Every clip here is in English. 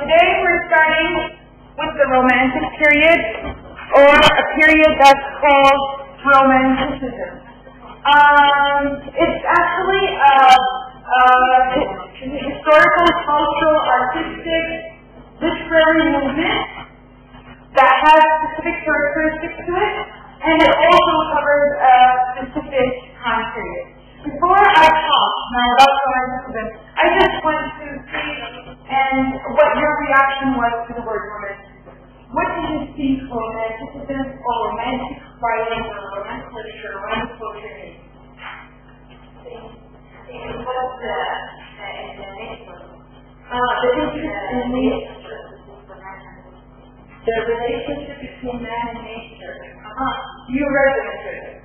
today we're starting with the Romantic period, or a period that's called Romanticism. It's actually a historical, cultural, artistic, literary movement that has specific characteristics to it, and it also covers a specific time period. Before I talk now about Romanticism, I just want to see and what your reaction was to the word Romanticism. What do you think Romanticism or romantic writing or romantic literature or romantic poetry means? What's the relationship between man and nature. You read the material.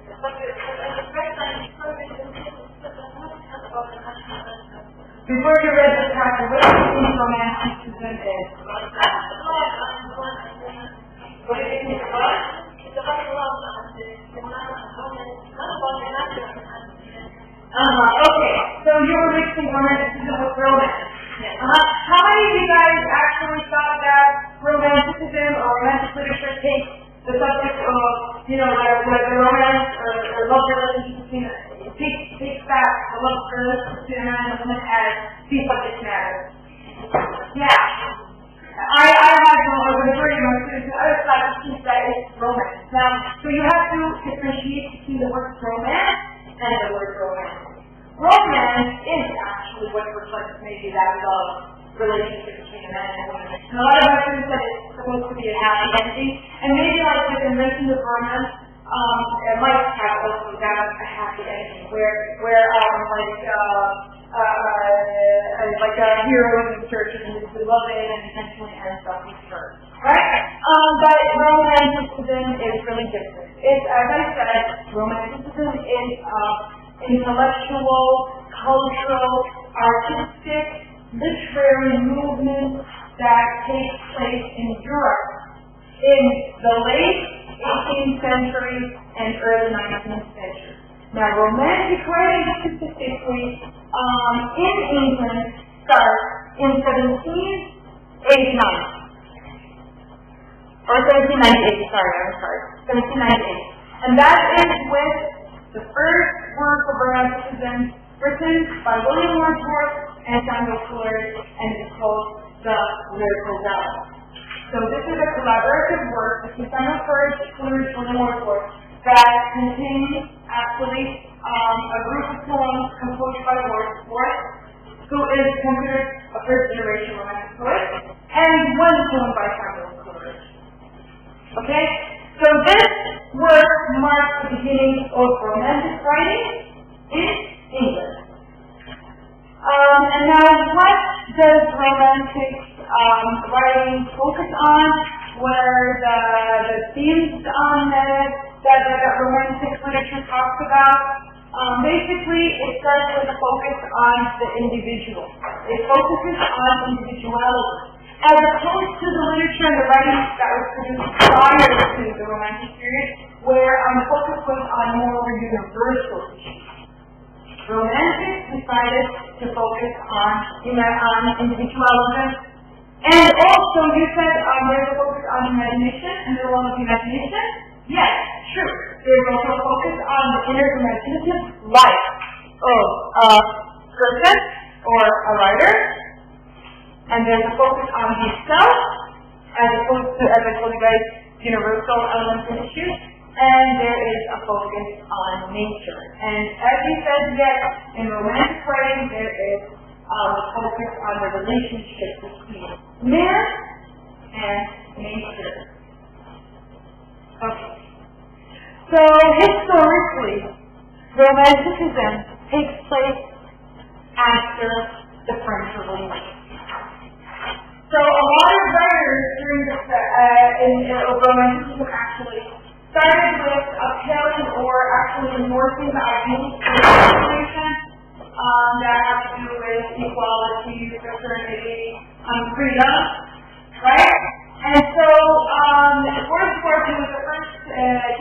Before you read the chapter, what do you think Romanticism is? Okay, so you were mixing romanticism with romance. How many of you guys actually thought that romanticism or romantic literature takes the subject of, like the romance or love relationship between takes that the love relationship between a man and a woman as the subject matter? Yeah. I had a majority of my students who I was like to teach that it's romance. Now, so you have to differentiate between the word romance and the word romance. Romance is actually what reflects maybe that love relationship between a man and a woman. And a lot of my students said it's supposed to be a happy ending, and maybe like with the mention of romance, it might have also that a happy ending where like a hero in church and we love it and eventually ends up with her. Right? But romanticism is really different. It's, as I said, romanticism is intellectual, cultural, artistic, literary movement that takes place in Europe in the late 18th century and early 19th century. Now, romantic writing specifically in England starts in 1789. Or 1798, sorry, 1798. And that is with the first work of romanticism written by William Wordsworth and Samuel Coleridge, and it's called The Lyrical Ballad. So this is a collaborative work between Samuel Coleridge, William Wordsworth, that contains actually a group of poems composed by Wordsworth, who is considered a first-generation romantic poet, and one poem by Samuel Coleridge. Okay? So this work marks the beginning of romantic writing in England. And now, what does romantic writing focus on? What are the themes that romantic literature talks about? Basically, it starts with a focus on the individual. It focuses on individuality. As opposed to the literature and the writing that was produced prior to the Romantic period, where the focus was on more universal issues. Romantics decided to focus on individualism. And also, you said there's a focus on imagination and the role of imagination. Yes, true. There's also a focus on the inner imaginative life of a person or a writer. And there's a focus on the self, as opposed to, as I told you guys, universal elements and issues. And there is a focus on nature. And as you said, yes, in romantic writing, there is a focus on the relationship between man and nature. Okay. So, historically, romanticism takes place after the French Revolution. So a lot of writers during romanticism actually started with appealing or actually endorsing the ideals of the Revolution that have to do with equality, fraternity, freedom, right? And so Wordsworth, who was the first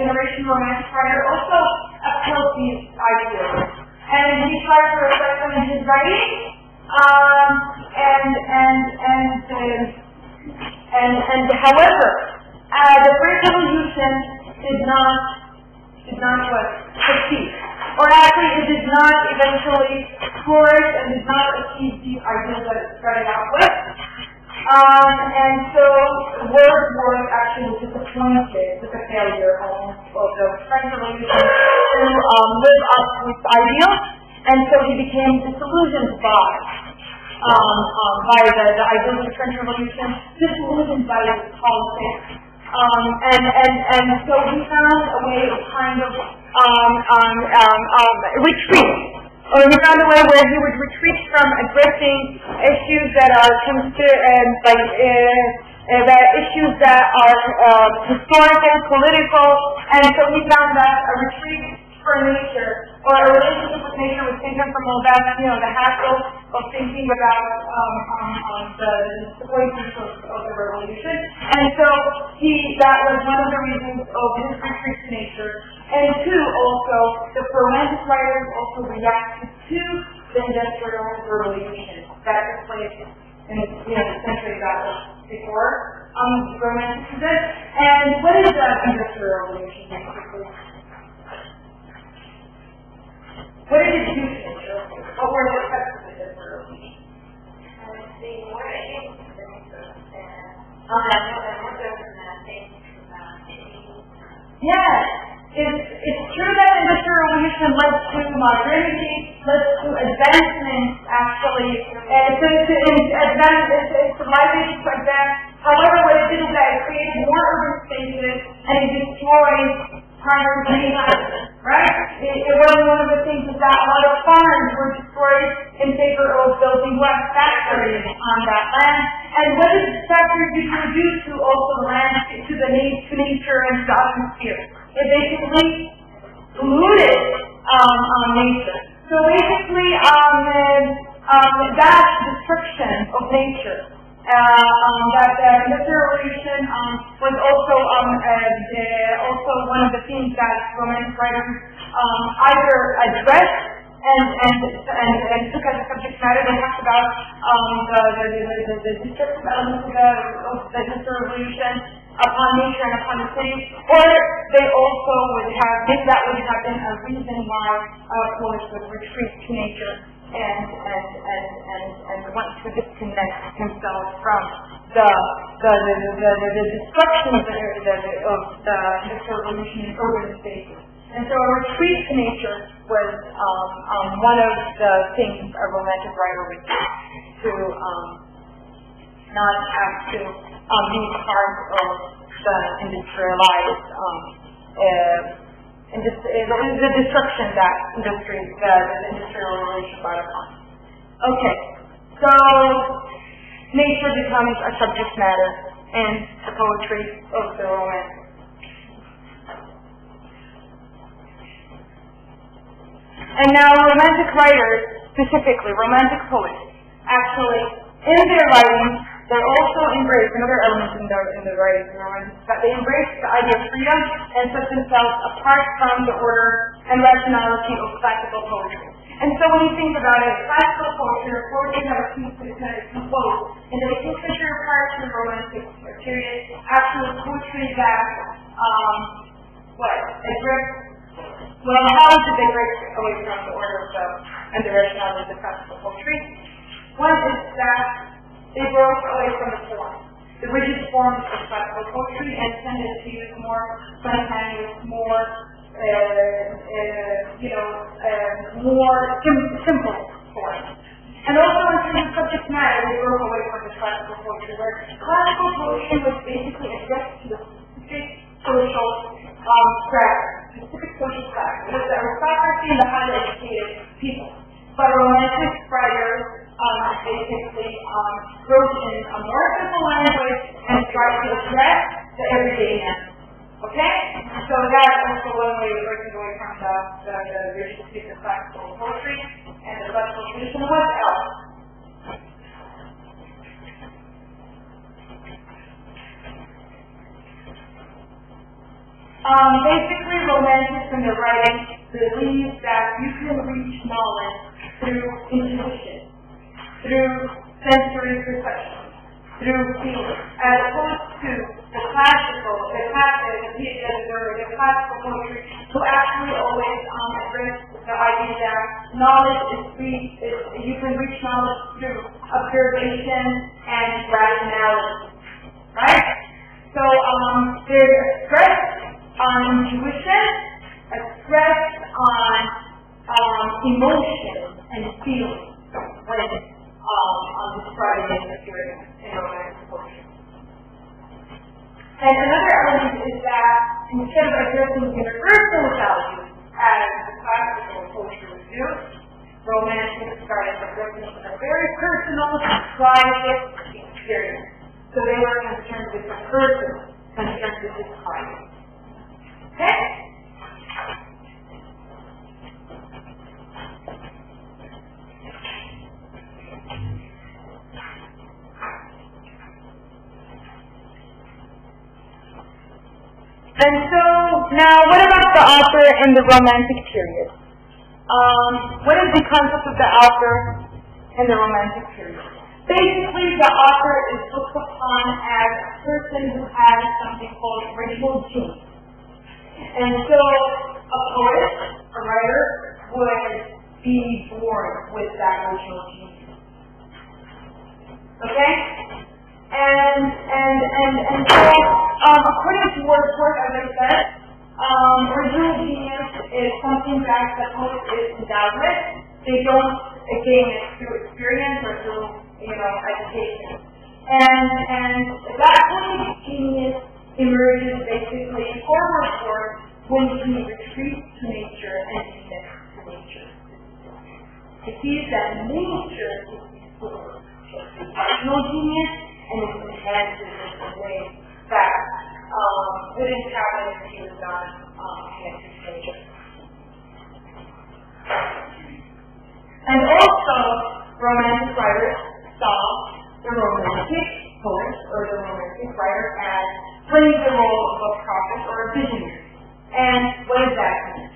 generation romantic writer, also upheld these ideals. And he tried to reflect them in his writing. However, the French Revolution did not succeed. Or actually, it did not eventually flourish and did not achieve the ideals that it started out with. And so Wordsworth actually was disappointed with the failure of the French Revolution to live up to its ideals, and so he became disillusioned by the ideals of the French Revolution, disillusioned by its politics. And so he found a way of kind of retreat, or he found a way where he would retreat from addressing issues that are issues that are historical, political, and so he found that a retreat for nature, or a relationship with nature, would take him from all that, the hassle of thinking about the disappointments of the revolution. And so that was one of the reasons of his retreat to nature. And two, also, the Romantic writers also reacted to the Industrial Revolution that took place in the century that was before Romanticism. And what is the Industrial Revolution, basically? What did it do to nature? What were the effects of the Industrial Revolution? Yes, it's true that the Industrial Revolution led to modernity, led to advancement, actually. It's civilization to advance. However, what it did is that it created more urban spaces and it destroyed many houses, right? It was one of the things is that a lot of farms were destroyed in favor of building what factories on that land. And what did factories do to also the land, to nature and to the atmosphere? It basically polluted nature. So basically, that destruction of nature, that the Industrial Revolution was also one of the themes that Romantic writers either addressed and took as a subject matter. They talked about the destructive elements of the Industrial Revolution upon nature and upon the city, or they also would have, that would have been a reason why poets would retreat to nature and want to disconnect themselves from the destruction of the Industrial Revolution in urban spaces. And so a retreat to nature was one of the things a Romantic writer would do to not have to be part of the industrialized the destruction that the Industrial Revolution brought upon. Okay, so nature becomes a subject matter in the poetry of the Romance. And now Romantic writers, specifically Romantic poets, actually, in their writings, they also embrace another element in the writings of Romantic, that they embrace the idea of freedom and set themselves apart from the order and rationality of classical poetry. And so when you think about it, classical poetry, or poetry that was composed in the 18th century prior to the Romantic period, actually poetry that, how did they break away from the order and the rationality of the classical poetry? One is that they broke away from the form, the rigid forms of classical poetry, and tended to use more spontaneous, more simple forms. And also in terms of subject matter, they broke away from the classical poetry, where classical poetry was basically addressed to the specific social strata. It was the aristocracy and the highly educated people. But Romantic writers basically wrote in a more simple language and tried to address the everyday man. Okay? So that's also one way of breaking away from the rigidity of classical poetry and the classical tradition. What else? Basically, Romantics in their writing believe that you can reach knowledge through intuition, through sensory perception. through feeling, as opposed to the classical poetry, who actually always address the idea that knowledge you can reach knowledge through observation and rationality, right? So there's a stress on intuition, a stress on emotion and feeling when describing an experience in romantic poetry. And another element is that instead of addressing universal values as the classical poetry would do, romantic started addressing a very personal, private experience. So they were concerned with the person, concerned with his private. Okay? And so, now, what about the author in the Romantic period? What is the concept of the author in the Romantic period? Basically, the author is looked upon as a person who has something called original genius. And so, a poet, a writer, would be born with that original genius. Okay? And so, according to Wordsworth, as I said, original genius is something that the poet is endowed with. They don't gain it through experience or through, education. And that kind of genius emerges basically in Wordsworth when he retreats to nature and connects to nature. He sees that nature is the source of the original genius, and it enhances it in ways that wouldn't happen if he was not connected to nature. And also, Romantic writers saw the Romantic poet or the Romantic writer as playing the role of a prophet or a visionary. And what does that mean?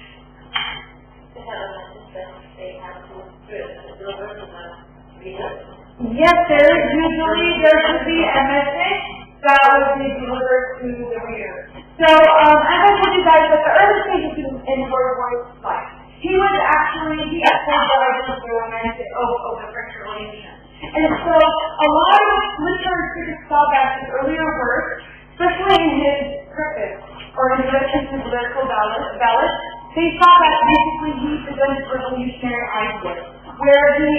Yes, there should be a message that would be delivered to the reader. So, as I told you guys, at the early stages in Wordsworth's life, he upholds the idea of the romantic of the French Revolution. And so, a lot of literary critics saw that his earlier work, especially in his preface or introduction to political ballads, they saw that basically he presented revolutionary ideas, where he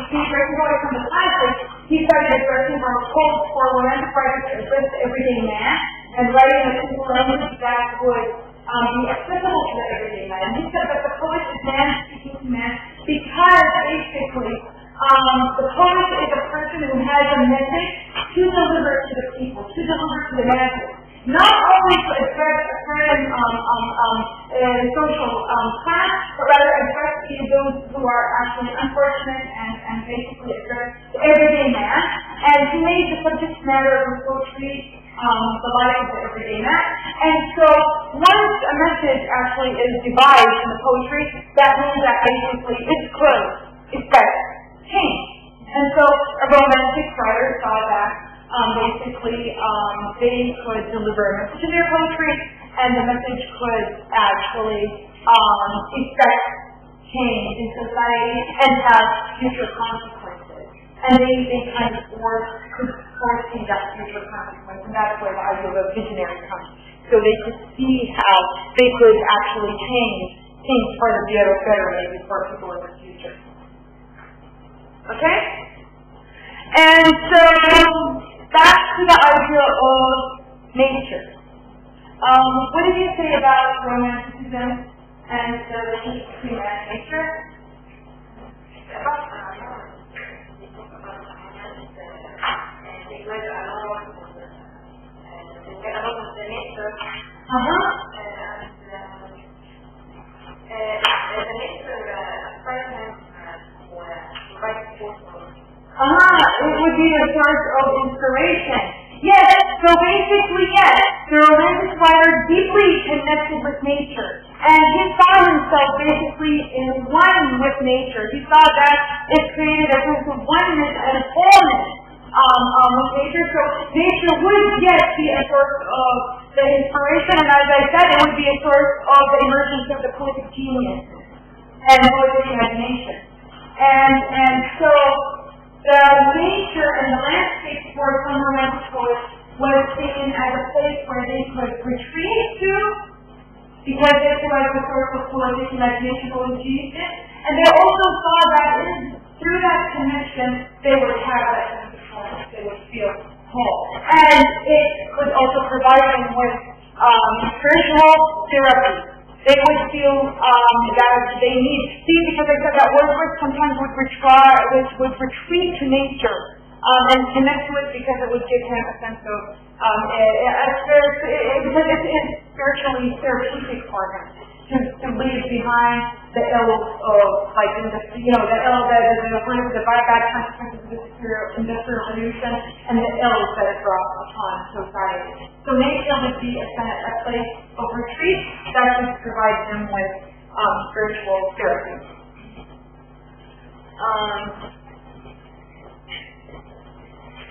breaking away from the classics, he started addressing for romantic writers to address the everyday man, and writing a simple language that would be accessible to the everyday man. And he said that the poet is man speaking to man because basically the poet is a person who has a message to deliver to the people, to deliver to the masses. Not only to address a certain social class, but rather address those who are actually unfortunate and basically address the everyday man. And he made the subject matter of his poetry the life of the everyday man. And so once a message actually is devised in the poetry, that means that basically it's good, it's better, change. And so a Romantic writer saw that basically they could deliver a message in their poetry, and the message could actually effect change in society and have future consequences. And they kind of could foresee that future consequence, and that's where the idea of a visionary comes. So they could see how they could actually change things for the better maybe for people in the future. Okay? And so back to the idea of nature. What did you say about romanticism and the relationship between man and nature? It would be a source of inspiration. Yes, so basically, yes, the Romantic writer deeply connected with nature. And he saw himself basically in one with nature. He saw that it created a sense of oneness and wholeness with nature. So nature would yet be a source of the inspiration, and as I said, it would be a source of the emergence of the poetic genius and poetic imagination. And so the nature and the landscape for some Romantic poets was seen as a place where they could retreat to, because it was a source of poetic imagination, poetic genius, and they also saw that through that connection they would have that sense of home, they would feel home. And it could also provide them with spiritual therapy. They would feel that they need, because I said that Wordsworth sometimes would retreat to nature and connect to it because it would give him a sense of, because it is spiritually therapeutic for him to leave behind the ills of, like, the bad consequences of industrial revolution and the ills that it brought upon society. So nature would be a place of retreat that would provide them with spiritual therapy.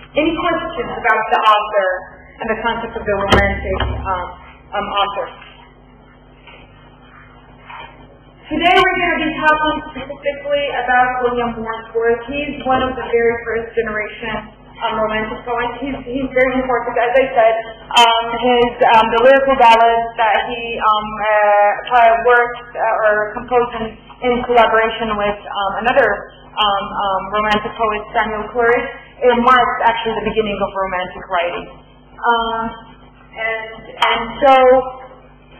Any questions about the author and the concept of the Romantic author? Today we're going to be talking specifically about William Wordsworth. He's one of the very first generation Romantic poets. He's very important. As I said, the lyrical ballads that he worked or composed in collaboration with another Romantic poet, Samuel Coleridge, it marks actually the beginning of Romantic writing. And so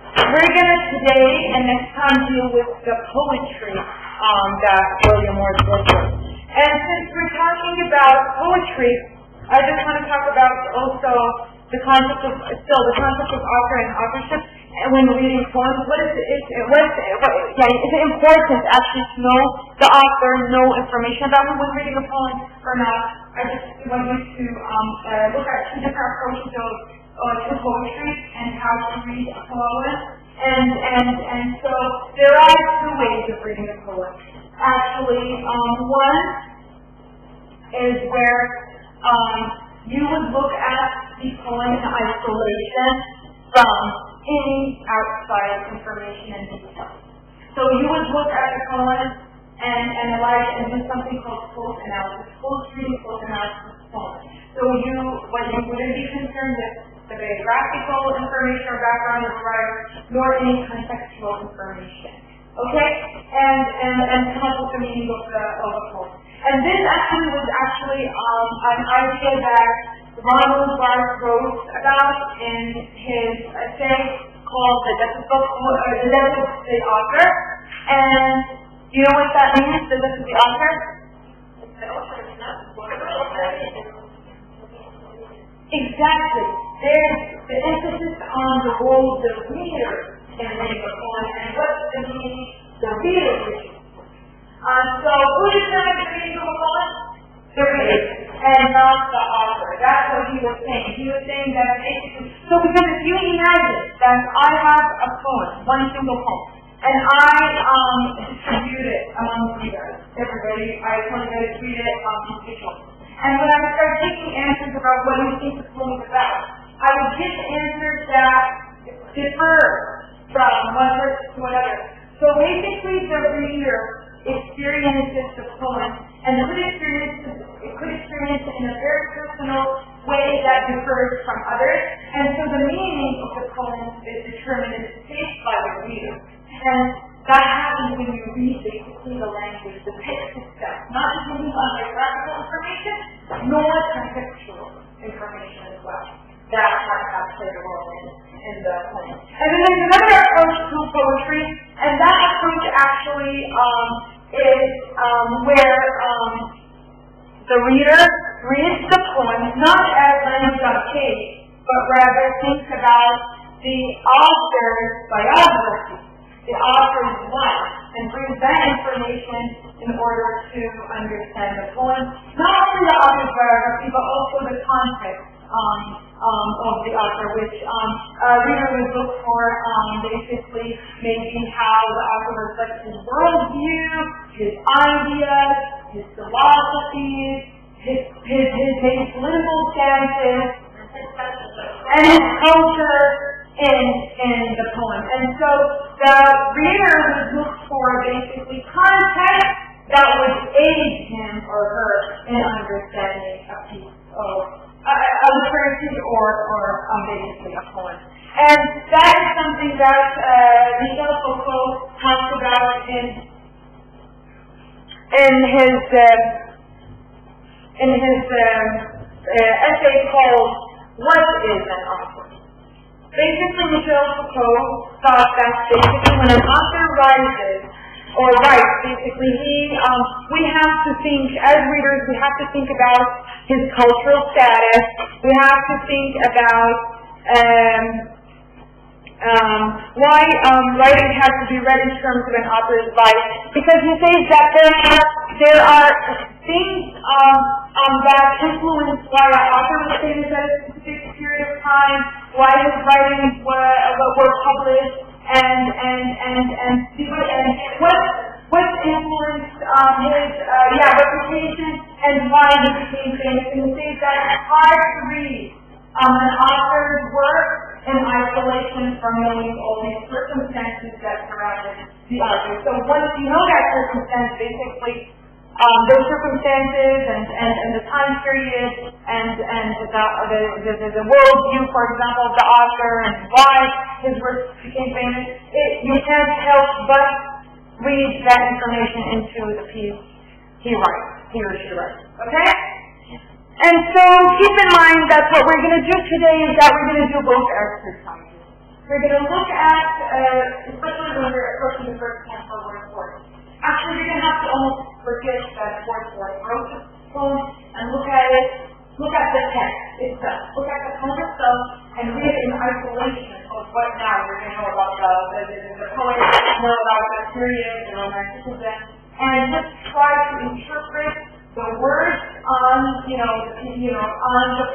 we're going to today and next time deal with the poetry that William Wordsworth wrote. And since we're talking about poetry, I just want to talk about also the concept of author and authorship. And when reading poems, is it important actually to know the author, know information about him when reading a poem or not? I just want you to look at two different approaches to poetry and how to read a poem. And so there are two ways of reading a poem. Actually, one is where you would look at the poem in isolation from any outside information and detail. So you would look at the poem and analyze and do something called close analysis, close reading, close analysis of poem. So you wouldn't be concerned with the biographical information or background of the writer, nor any contextual information. Okay? And come up with the meaning of the poem. And this actually was an idea that Ronald Barthes wrote about in his essay called The Death of the Author. And you know what that means, the death of the author? Exactly. There's the emphasis on the role of the reader in reading a poem and what the meaning the reader is. So who determines the meaning of a poem? The reader, and not the author. That's what he was saying. He was saying that basically, so because if you imagine that I have a poem, one single poem, and I distribute it among readers, everybody, I tell you to read it individually. And when I start taking answers about what you think the poem is about, I would get answers that differ from one person to another. So basically, the reader experiences the poem, and could experience it in a very personal way that differs from others. And so the meaning of the poem is determined and shaped by the reader. And that happens when you read basically the language, the text itself, not depending on biographical information, nor contextual information as well. That might have played a role in the poem. And then there's another approach to poetry, and that approach actually is where the reader reads the poem not as language on a page, but rather thinks about the author's biography, the author's life, and brings that information in order to understand the poem. Not only the author's biography, but also the context of the author, which a reader would look for basically maybe how the author reflects his worldview, his ideas, his philosophies, his his political stances and his culture in the poem. And so the reader would look for basically context that would aid him or her in understanding a piece of literature or basically a poem. And that is something that Michel Foucault talks about in his essay called "What is an Author?" Basically, Michel Foucault thought that basically when an author writes, basically we have to think, as readers, we have to think about his cultural status. We have to think about why writing has to be read in terms of an author's life, because he says that there are things that influence why an author was famous at a specific period of time, why his writings were published, and what influenced his reputation and why he became famous. And he says that it's hard to read an author's work in isolation from knowing all these circumstances that surrounded the author. So once you know that circumstance, basically those circumstances and the time period and the worldview, for example, of the author and why his work became famous, you can't help but read that information into the piece he or she writes. Okay? And so keep in mind that what we're going to do today is that we're going to do both exercises. We're going to look at, especially when we're approaching the first time for word. Actually, you're going to have to almost forget that word wrote the poem and look at it, look at the text itself, look at the poem itself, and read it in isolation of what now you're going to know about the poet, know about the period, the romanticism, and just try to interpret the words on the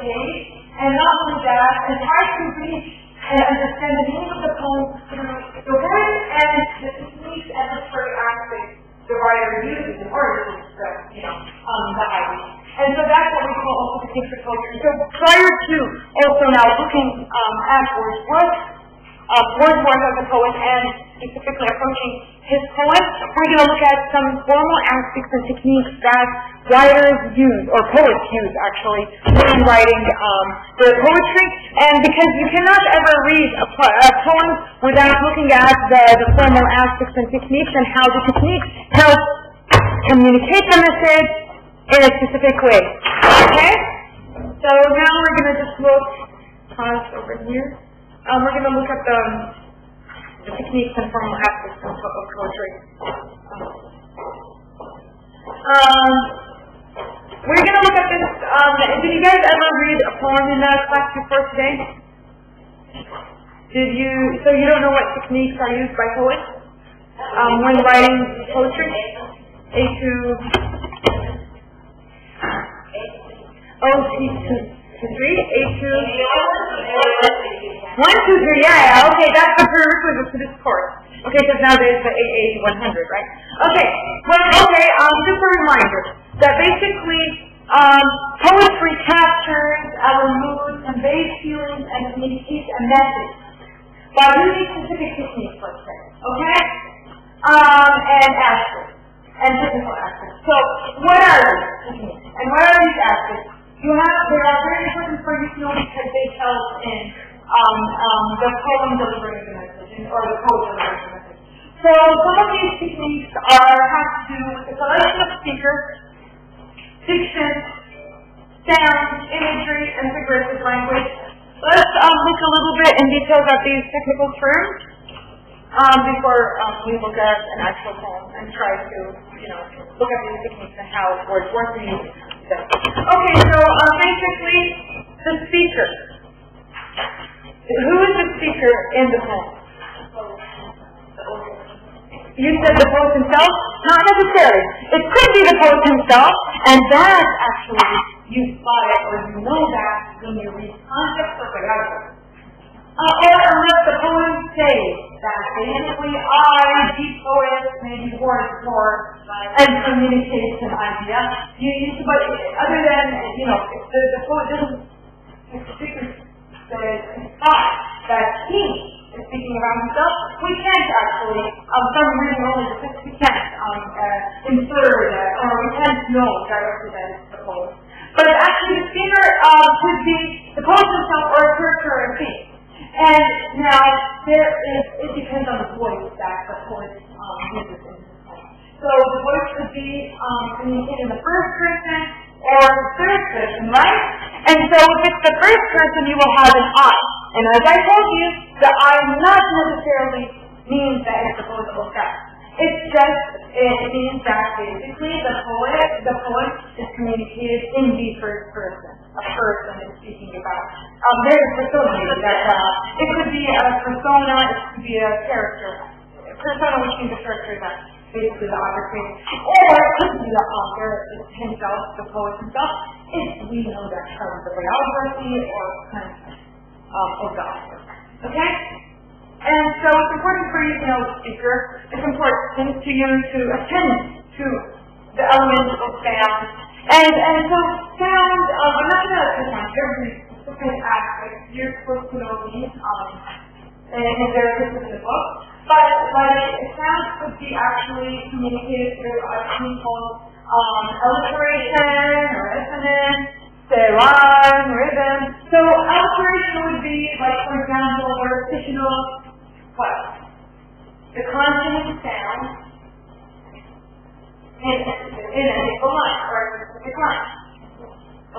page, and not only that, and try to reach and understand the meaning of the poem through the words and the techniques and the literary aspects the writer uses in order to express, the idea. And so that's what we call also the picture culture. So prior to also now looking at Wordsworth as a poet and specifically approaching his poem, we're going to look at some formal aspects and techniques that writers use, or poets use actually, when writing their poetry. And because you cannot ever read a poem without looking at the formal aspects and techniques and how the techniques help communicate the message in a specific way. Okay? So now we're going to just look, pause over here. We're going to look at the techniques and formal aspects of poetry. We're going to look at this. Did you guys ever read a poem in class before today? So you don't know what techniques are used by poets when writing poetry? A2 1, 2, 3, yeah, okay, that's the prerequisite to this course. Okay, because now there's the AA 100, right? Okay, just a reminder that basically poetry captures our moods, conveys feelings, and communicates a message by using specific techniques, let's say, okay? And aspects, and technical aspects. So, what are these techniques? And what are these aspects? They are very important for you to know because they help in the poem delivering the message, or the poet delivering the message. So some of these techniques have to do with the selection of speakers, diction, sound, imagery, and figurative language. Let's look a little bit in detail at these technical terms before we look at an actual poem and try to, look at these techniques and how Wordsworth uses them. Okay, so basically, the speaker. Who is the speaker in the poem? You said the poet himself? Not necessarily. It could be the poet himself, and that's actually, you spot it or you know that when you read context of the article. Or unless the poem says that basically the poet may be Wordsworth and communicates an idea. But other than, if the poet doesn't imply that he is speaking about himself, we can't actually, from reading only the text, we can't infer that, or we can't know directly that it's the poet. But actually, the speaker could be the poet himself or a character or a theme. And now, it depends on the voice that the poet uses in his poem. So the voice could be communicated in the first person or the third person, right? And so if it's the first person, you will have an I. And as I told you, the I not necessarily means that it's opposable sex. It means that basically the poet is communicated in the first person. A person is speaking about. There's a persona that it could be a persona, it could be a character. A persona, which means a character that basically the author created. Or it could be the author himself, the poet himself, if we know that from the biography or content of the author. Okay? And so it's important for you to know the speaker. It's important to you to attend to the elements of sound. And so sound, I'm not going to touch on every specific aspect. You're supposed to know these, and they're listed in the book. But sound could be actually communicated through a thing called alliteration or dissonance, rhyme, rhythm. So alliteration would be, like, for example, or additional what? The consonant sound in a single line or a specific line.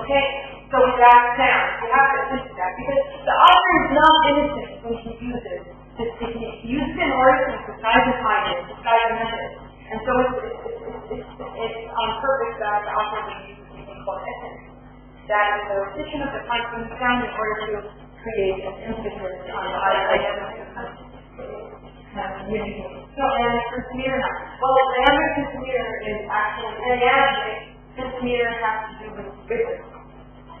Okay? So that sound, you have to listen to that because the author is not innocent when he uses this technique. He uses it in order to disguise his ideas, disguise the method. And so it's on purpose that the author would use something called essence. That is the addition of the consonant sound in order to create an emphasis on the identity. So, and centimeter now. Well, the diameter centimeter is actually, the diameter centimeter has to do with rhythm.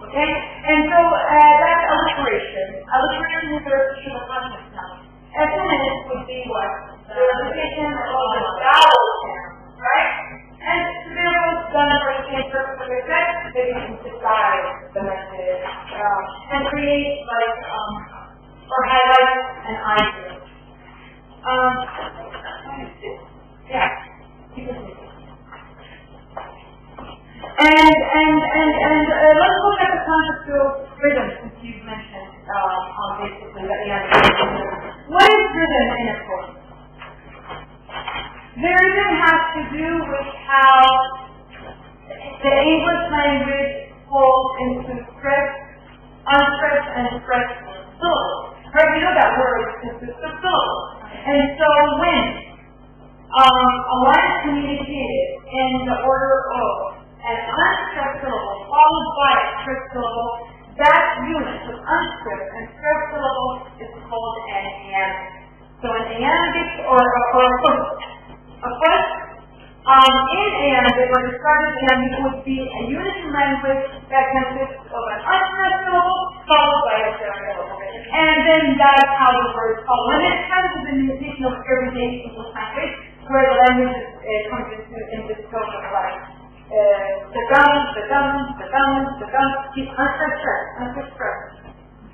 Okay? And so, that's alliteration. Alliteration is the repetition of consonant sound. Essence would be what? The repetition of the vowel sound, right? And therefore, it's done for the same purpose of effect, that you can disguise the message, and create, like, or highlight an idea. Yeah. And let's look at the concept of rhythm, since you've mentioned basically that the answer is what is rhythm in a poem? The rhythm has to do with how the English language falls into stressed, unstressed, and stressed syllables. Right? You know that word consists of syllables. And so when a line is communicated in the order of an unstressed syllable followed by a stressed syllable, that unit of unstressed and stressed syllables is called an iambic. So an iambic or a first in iambic or described iambic would be a unit in language that consists of an unstressed syllable followed by a stressed syllable. And then that's how the words follow. And it comes to the mutation of everyday English language, where the language comes in this tone of like the gum, keep unstressed.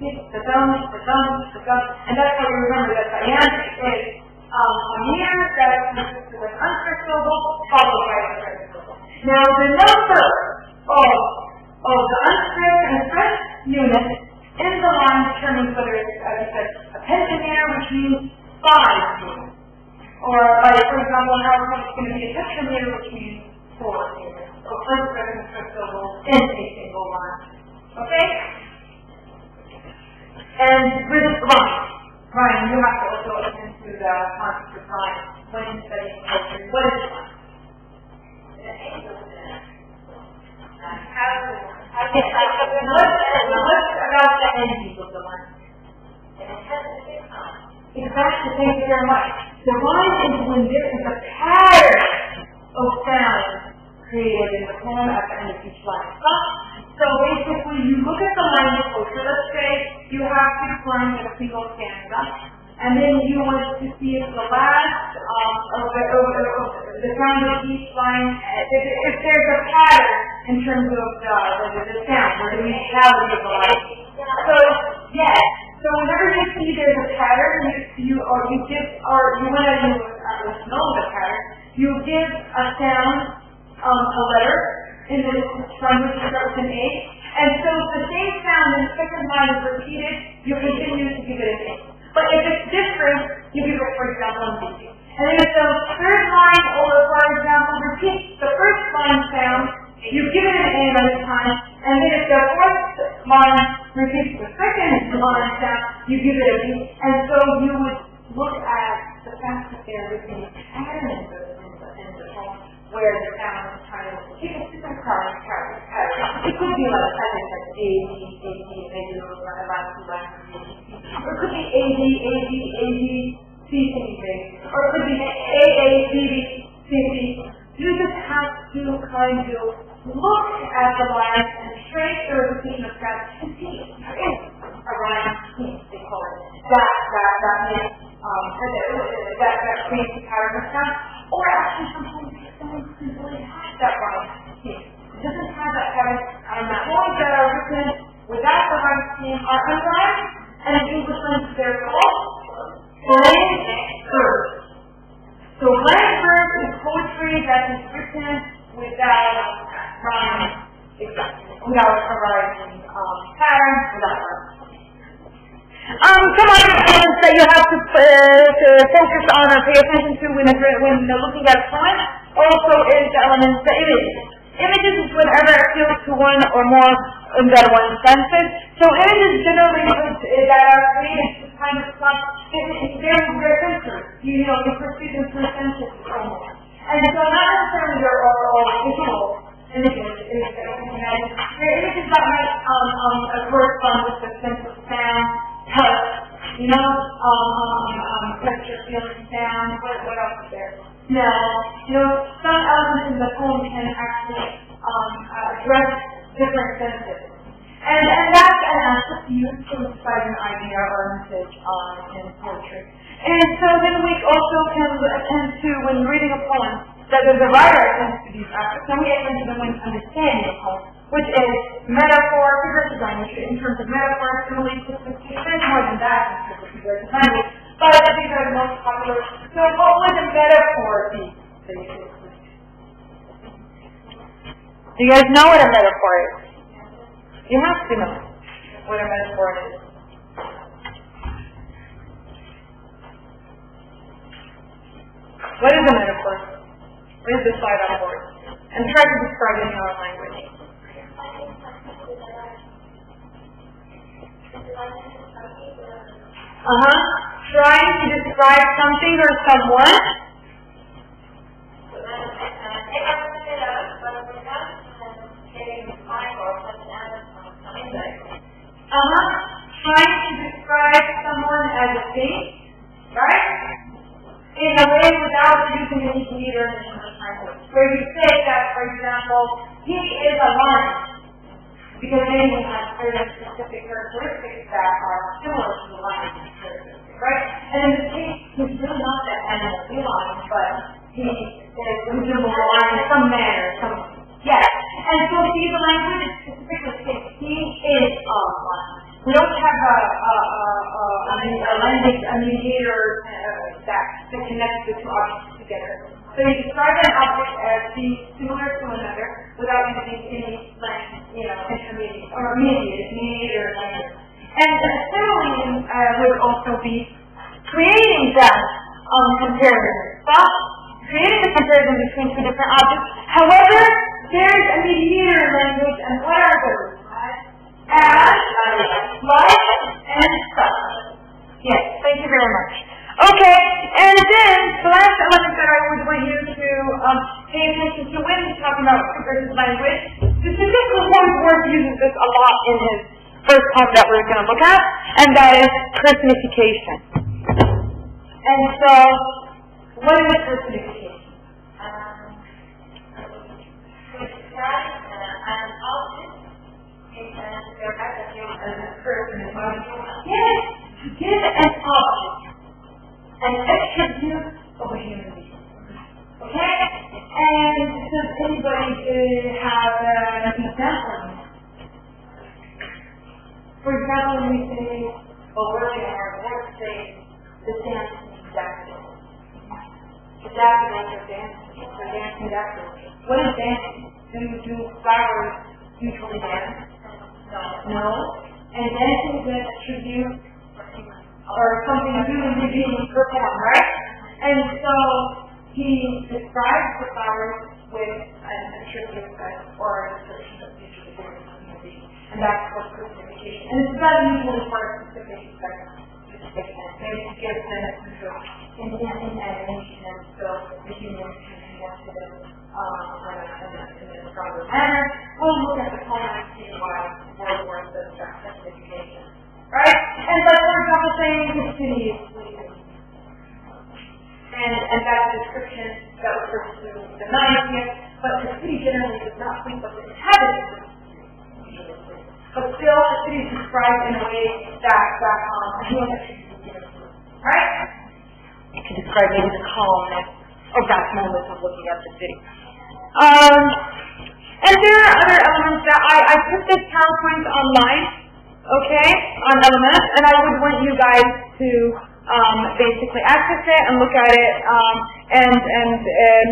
The gum, and that's how you remember that the iambic is a meter that consists of an unstressed syllable followed by a stressed syllable. Now the number of the unstressed and stressed units in the line determines whether it's, as I said, a pentameter, which means 5 units. Or, like, for example, now it's going to be a tetrameter, which means 4 units. Or unstressed and stressed syllables in a single line. Okay? And with rhyme, you have to also attend to the concept of rhyme when studying poetry. What is rhyme? What's about the ending of the line? Exactly, thank you very much. The line is when there is a pattern of sound created in the poem at the end of each line. So basically, you look at the line of poetry. Let's say you have 6 lines in a single stanza, and then you want to see if the last of the sound of each line, if there's a pattern in terms of the sound. physicality of the line. So, yes. So whenever you see there's a pattern, you want to know the pattern, you give a sound, a letter, in this language that starts with an A, and so if the same sound in the second line is repeated, you continue to give it an A. But if it's different, you give it, for example, an B. And then if the third line, or for example, repeats the first line sound, you give it an A another time, and then if the fourth line repeats the second line sound, you give it a B. And so you would look at the fact that there would be patterns in the poem where the sound is trying to keep a different pattern. It could be like, as I said, A, B, A, B, maybe a little bit about two lines, or it could be A, B, A, B, A, B, C, C, B, or it could be A, A, B, B, C, C. You just have to kind of look at the lines and trace the repetition of sound and see if there is a rhyme scheme, they call it, that creates a pattern of sound, or actually sometimes the sound simply has that rhyme scheme. It doesn't have that pattern. The poems that are written without the rhyme scheme are unrhymed, and in English language they're called blank verse. So blank verse is poetry that is written without rhyme, without a rhyme pattern, without rhyme. Some other elements that you have to focus on or pay attention to when looking at a poem also is the elements, the images. Images is whenever it appeals to one or more than one senses. So images generally that are created to kind of they're sensors. You perceive them through senses almost. And so not necessarily they're all visual images. They're images that might correspond with the sense of sound, touch, texture, feeling, sound, what else is there? Some elements in the poem can actually address different senses. And that's an aspect used to describe an idea or a message in poetry. And so then we also can attend to, when reading a poem, that the writer attends to these aspects, and we attend to them when understanding a poem, which is metaphor, figurative language, in terms of metaphor, simile, sophistication, more than that in terms of figurative language. But these are the most popular. So what would a metaphor be, basically? Do you guys know what a metaphor is? You have to know what a metaphor is. What is a metaphor? Read the slide on board. And try to describe it in your own language. Trying to describe something or someone. Trying to describe someone as a thing, right? In a way without using any meter in English language. Where you say that, for example, he is a lion, because maybe he has very specific characteristics that are similar to the lion characteristics, right? And in this case, he's really not that animal lion, but he is resembles a lion in some manner, yes. And so see, the language is specifically saying he is a lion. We don't have a mediator that connects the two objects together. So you describe an object as being similar to another without using any intermediate or mediator language. And similarly would also be creating that comparison. Creating the comparison between two different objects. However, there is a mediator language, and what are those? As, like, and such. Yes, thank you very much. Okay, and then the last element that I would want you to pay attention to when he's talking about figurative language, specifically Wordsworth uses this a lot in his first poem that we're going to look at, and that is personification. And so, what is personification? Yes, to give an object an attribute of a human being. Okay? And does anybody have an example? For example, when we say, William or let's say, the dancing daffodils. The daffodils are dancing. They're dancing daffodils. What is dancing? Do flowers usually dance? No. And dancing is an attribute or something really being performed, right? And so he describes the flowers with an attribute or a description of usually being, and that's what personification. And it's not usually for a specific maybe to give them in animation, and so the humans can connect to them in a stronger manner. We'll look at the poem and see why World War does that education. Right? And but for example, saying the city is sleeping. And that description that refers to the night, but the city generally does not sleep, but the inhabitants usually sleep. But still, the city is described in a way that right? You can describe maybe the calmness of that moment of looking at the city. And there are other elements that I put this PowerPoint online, okay, on Elements, and I would want you guys to basically access it and look at it and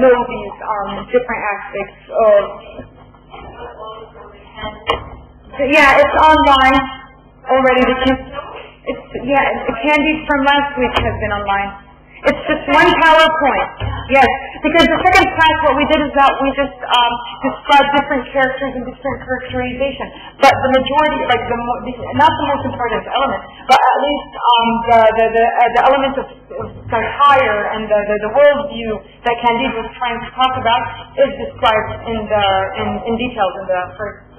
know these different aspects of. Yeah, it's online already. The candy from last week has been online. It's just one PowerPoint. Yes, because the second class, what we did is that we just described different characters and different characterization. But the majority, like not the most important element, but at least the element of satire and the worldview that Candide was trying to talk about is described in details in the first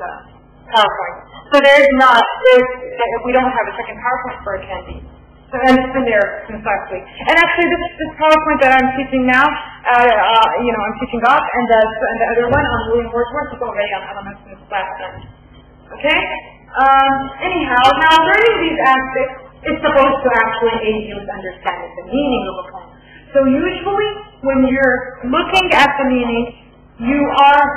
PowerPoint. So we don't have a second PowerPoint for Candide. So, and it's been there since last week. And actually, this PowerPoint that I'm teaching now, I'm teaching off, and the other one on William Wordsworth is already on Elements in this last time. Okay? Anyhow, now learning these aspects is supposed to actually aid you with understanding the meaning of a poem. So usually, when you're looking at the meaning, you are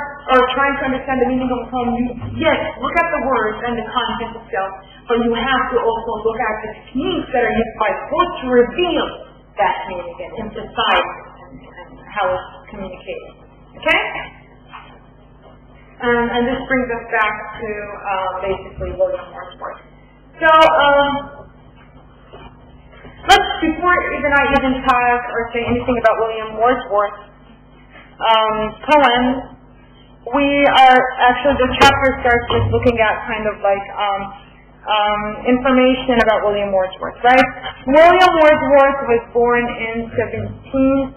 trying to understand the meaning of a poem, look at the words and the content itself, but you have to also look at the techniques that are used by poets to reveal that meaning and emphasize and how it's communicated. Okay? And this brings us back to basically William Wordsworth. So, before I even talk or say anything about William Wordsworth, poems, we are actually, the chapter starts with looking at kind of like information about William Wordsworth, right? William Wordsworth was born in 1770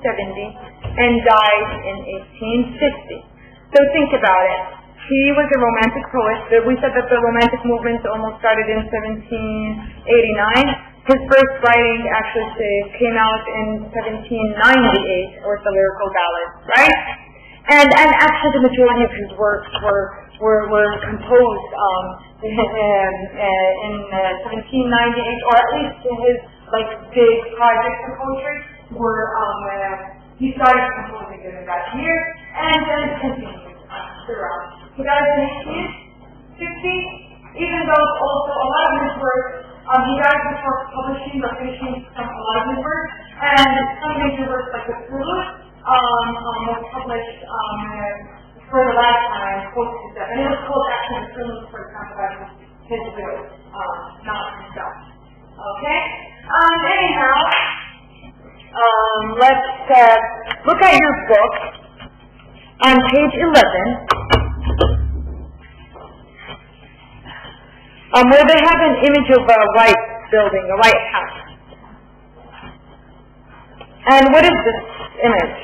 and died in 1860. So think about it. He was a Romantic poet. We said that the Romantic movement almost started in 1789. His first writing actually came out in 1798, or the Lyrical Ballads, right? And actually the majority of his works were composed in 1798, or at least his big projects of poetry were he started composing them in that year and then continued throughout. He died in 1860, even though also a lot of his works he died before publishing or finishing some a lot of his works, and some major works like the Prelude was published for the last time, close to death. And it was called actually the Prelude, for example, by his will, not himself. Okay? Anyhow, let's look at your book on page 11. Where they have an image of a white building, a white house. And what is this image?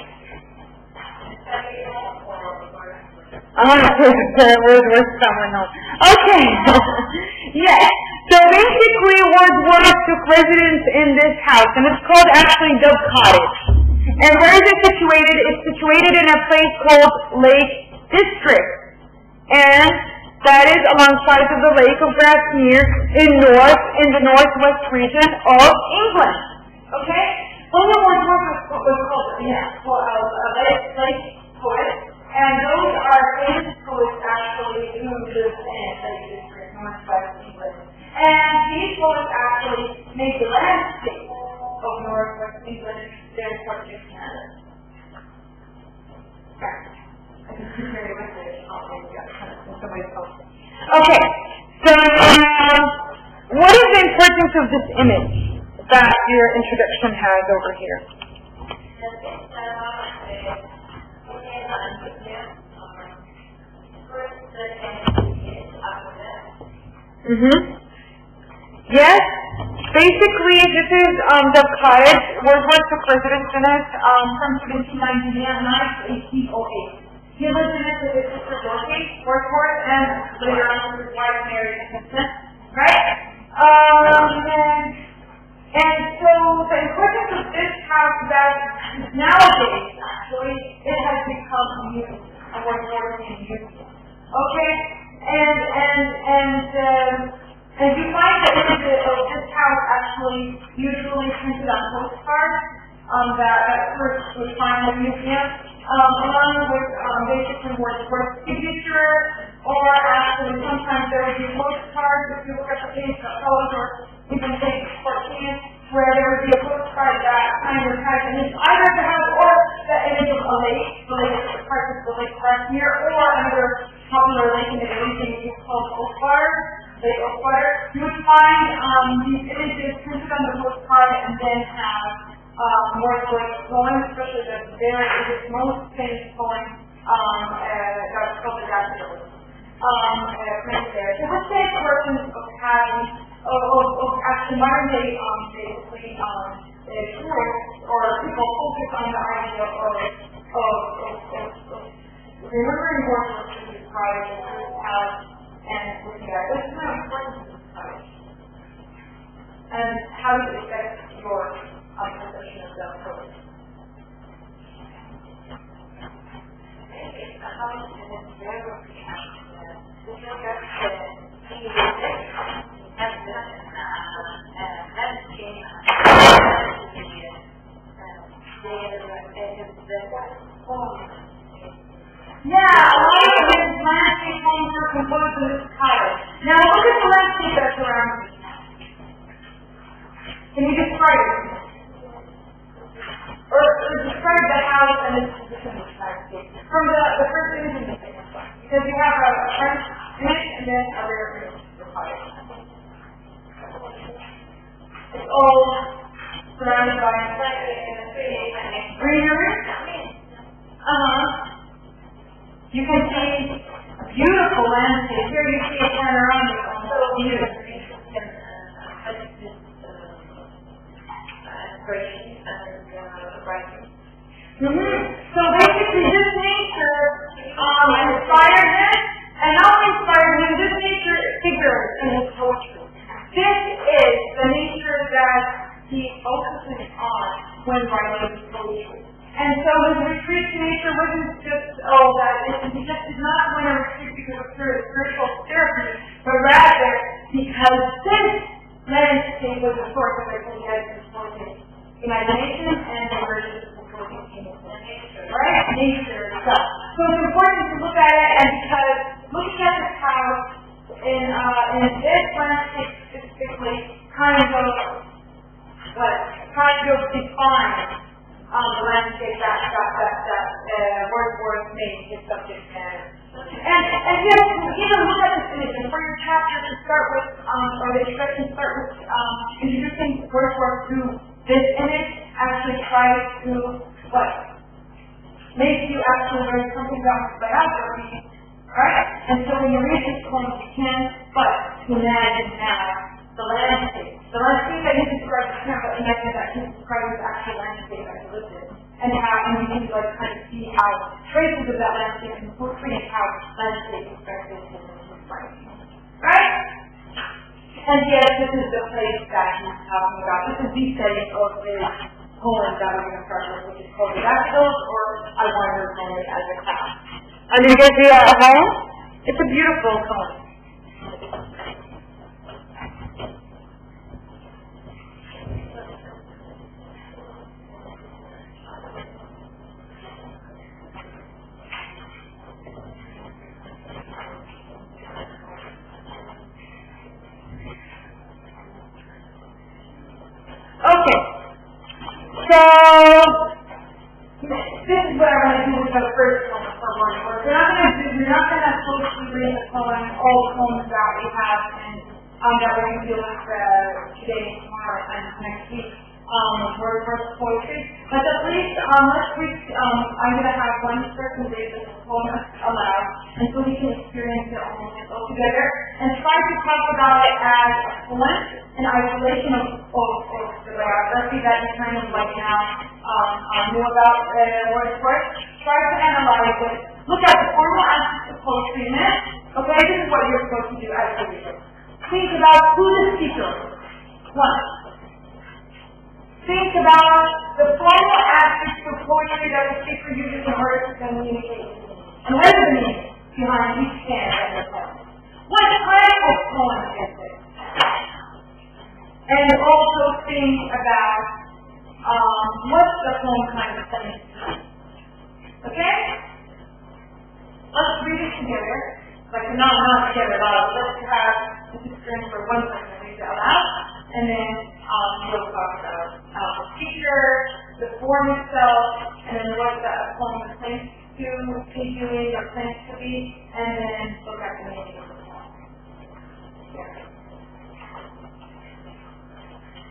Where's someone else? Okay. Yes. So basically, Wordsworth took residence in this house, and it's called actually Dove Cottage. And where is it situated? It's situated in a place called Lake District. And that is alongside of the Lake of Grasmere in the northwest region of England. Okay? William Wordsworth was called a lake poet, and those are famous poets actually who lived in Lake District, northwest England. And these bullets actually made the landscape of Northwest England their subject matter. Okay, so what is the importance of this image that your introduction has over here? Yes. Basically, this is the cottage. Wordsworth took residence in it from 1799 to 1808. He lived in it with his sister Dorothy, Wordsworth, and later on with his wife Mary Simpson. Right? And so the importance of this house is that nowadays, actually, it has become a museum, a Wordsworthian museum. Okay? And you find the images of this house actually usually printed on postcards that first would find in the museum, along with basically Wordsworth's signature, or actually sometimes there would be postcards, if you look at the page that follows, or even page 14, where there would be a postcard that kind of has an image either of the house or the image of a lake, the lake is part of the lake right here, or another popular lake in the region is called Oakwater. You would find these images printed on the postcard and then have Wordsworth's poem, especially the most famous poem that's called the Daffodils. Printed there. So what's the importance of having, of actually modern day, basically, tourists or people focus on the idea of remembering Wordsworth to describe this house and looking at this is not important to this house. And how does it affect your perception of that photo? The house and its railroad house. This is just yeah, a lot of these landscape homes were composed in this cottage. Now look at the landscape that's around me. Can you describe it? Or describe the house and its position in this landscape from the first image and the second one. Because you have a front image and then a rear image of the cottage. It's all surrounded by greenery. You can see a beautiful landscape. Here you see a panoramic on the view. So basically this nature inspired him, and not only inspired him, this nature figures in his poetry. This is the nature that he focuses on when writing his poetry. And so his retreat to nature wasn't just, he just did not want to retreat because of spiritual therapy, but rather because this landscape was a source of everything he had to support his imagination and the version of supporting nature, right? Nature itself. So it's important to look at it, and because looking at this house in this landscape specifically kind of defines the landscape that Wordsworth made his subject matter. And yes, even look at this image, and for your chapter to start with, or the introduction start with introducing Wordsworth to this image, actually tries to, make you actually learn something about his biography, right? And so when you read this poem, you can, but imagine now the landscape. The landscape that he describes, you can't but imagine that he describes the actual landscape that he lived in. And you can kind of see how traces of that landscape and poetry and how landscape is affected in his life. Right? And yes, this is the place that he's talking about. This is the setting of his poem that we're going to start with, which is called The Daffodils, or I Wandered Lonely as a Cloud. And did you guys see that at home? It's a beautiful poem. So, this is what I want to do with the first one for one word. We're not going to closely read the poem, all the poems that we have, and that we're going to deal with today, tomorrow, and next week. Word for poetry. But at least next week, I'm going to have one person read the poem aloud, and so we can experience it all together, and try to talk about it as a poem, in isolation of the biography that you kind of like now knew about word for it. Try to analyze it. Look at the formal aspects of poetry in it. Okay, this is what you're supposed to do as a reader. Think about who the speaker is. One. Think about the formal aspects of poetry that the speaker uses in order to communicate. And what is the meaning behind each stanza in the poem? What type of poem is it? And also think about what's the poem kind of saying. Okay? Let's read it together. Like not together at all. Let's have this experience for one person to read it out loud. And then we'll talk about the speaker, the form itself, and then what the poem is claims to be doing or claims to be, and then look at the meaning of the poem. Yeah.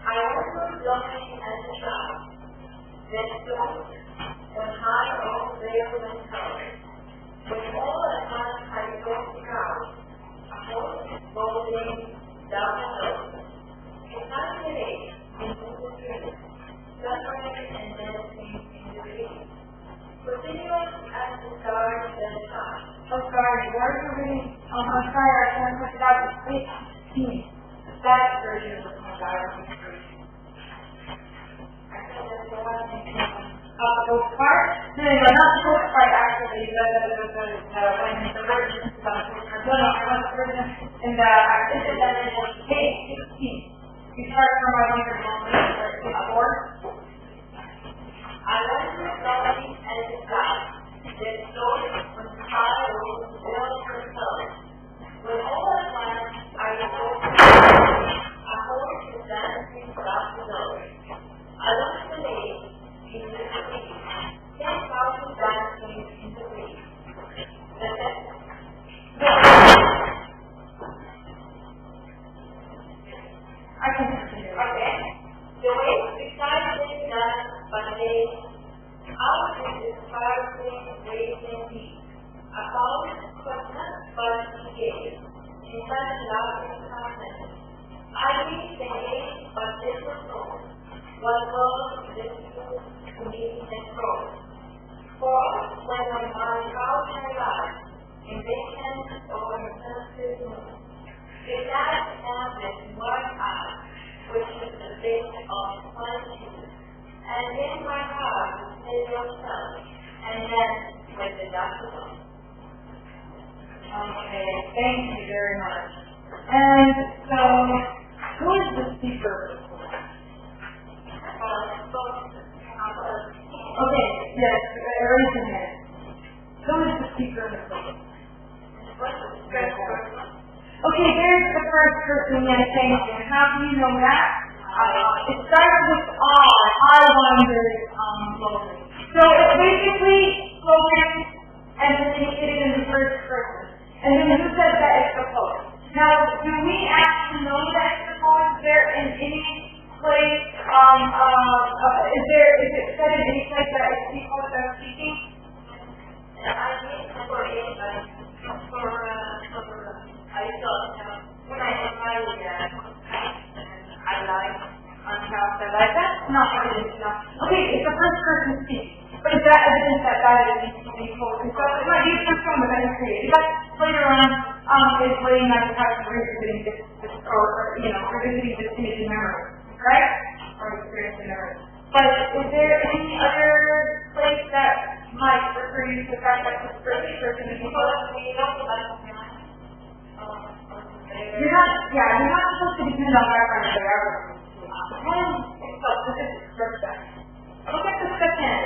I was looking at the child, then stood, when high over veiled and covered, when all at once I looked around, a host rolling down the road. It's not today, into the street, suffering and dancing in the breeze. Continuous as the stars that shine. Oh, sorry, words are really, I'm sorry, I can't put it out to speak. That version of the poem diary. I think that's the one thing. Those parts? No, not the first part actually, when the version is about the version in the artistic definition, page 16. You start from my wonder before. I went to study and the sky, then stood when the sky was filled with sun. When all at once I awoke, a horse was dancing across the road. I looked at the lake in the street, 10,000 dancing in the breeze. I can continue. Okay. The way besides being done by day, out in this sparkling, racing heat, a pound was not but engaged in such laughing contest. I mean the game, but this was known, what was difficult to me and grow. For when my mind out and alive, impatient over the sensitive moon, it has sounded in one eye, which is the base of solitude, and in my heart was still yourself, and then with the doctor. Okay, thank you very much. And so, who is the speaker? Okay, yes, raise your hand. Who is the speaker in the poem? Okay, there's the first person, yes, thank you. How do you know that? It starts with I wondered, slowly. So it's basically slogan and then indicated in the first person. And then who says that it's the poet? Now, do we actually know that it's the poet? Is there in any place, is it said in any place that it's people that are speaking? I need for I thought when I invited I like on top I like that? Not evidence enough. Okay, it's the first person speaking. But is that evidence that needs to be told? So it might be some form of evidence created. But later on, is waiting on the type of revisiting this revisiting this image in memory. Right? Or experience in memory. But is there any other place that might refer you to the fact that this first person is You're not supposed to depend on background or whatever. Look at the second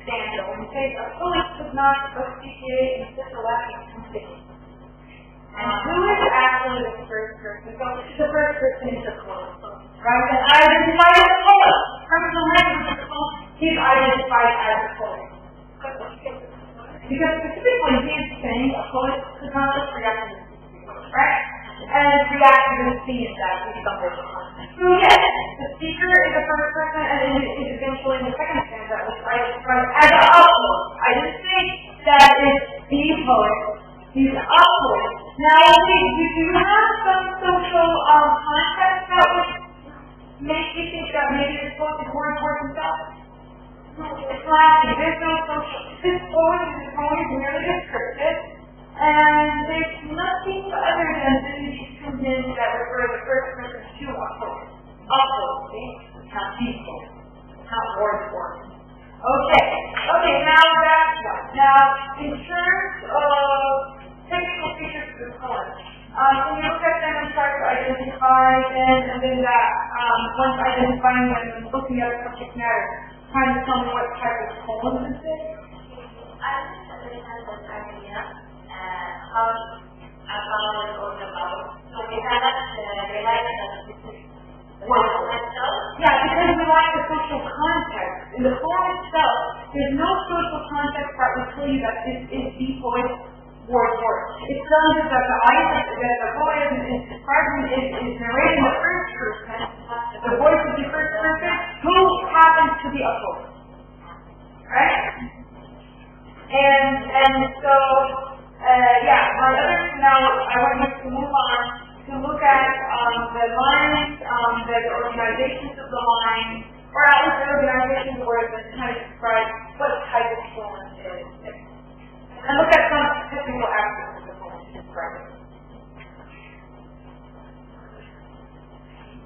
stanza when you say a poet could not associate and select something. And who is actually the first person? So the first person is the poet. Right? And I identify as a poet. From the language of the poet. he's identified as a poet. Because specifically he's saying a poet could not just react to this, right? And react to the theme that we stumbled upon. So yes, the speaker is the first person, and it is eventually the second stanza, which I described as a poet. I didn't say that it's the poet. He's a poet. Now, do you have some social context that would make you think that maybe this poet is more important than himself? It's lacking. There's no social. This poem is merely descriptive, and there's nothing other than these two hints that refer the first person to a poet. See? Not people. Not word for it. Okay. Okay, now that's one. Now, in terms of technical features of the poem, can you look at them and try to identify them, and then that, once identifying them and looking at the subject matter, trying to tell me what type of poem this is? I just understand this idea about it or about. So we have the right yeah, because we like the social context. In the poem itself, there's no social context that will tell you that this is the poet's word for it. It's done just that the item that the poet is describing is narrating the first person, the voice of the first person, who happens to be a poet. Right? And so, my other, now I want you to move on to look at the lines, the organizations of the line, or at least the organizations where it's kind of describe what type of poem it is. And look at some technical aspects of the poem to describe it.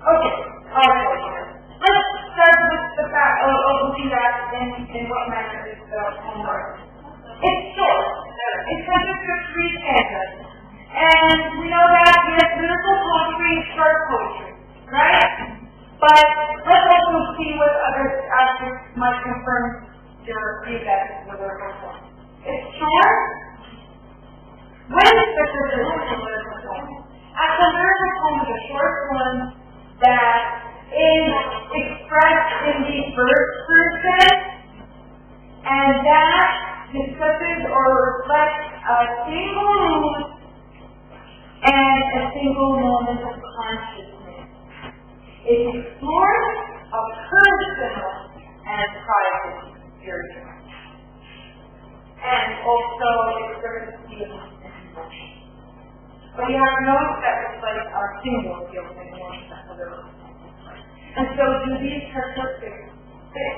Okay, alright. Let's start with the fact of looking at in what manner is the poem works. It's short. It consists of 3 stanzas. And we know that yes, lyrical poetry is short poetry, right? But let's also see what other aspects might confirm your view that it's a lyrical poem. It's short. What is the lyrical poem? A lyrical poem is a short poem that is expressed in the first person, and that discusses or reflects a single mood and a single moment of consciousness. It explores a personal and private spiritual, and also expresses feelings and emotions. But you have to notice that it's like a single feeling and emotion that other. And so do these characteristics fit?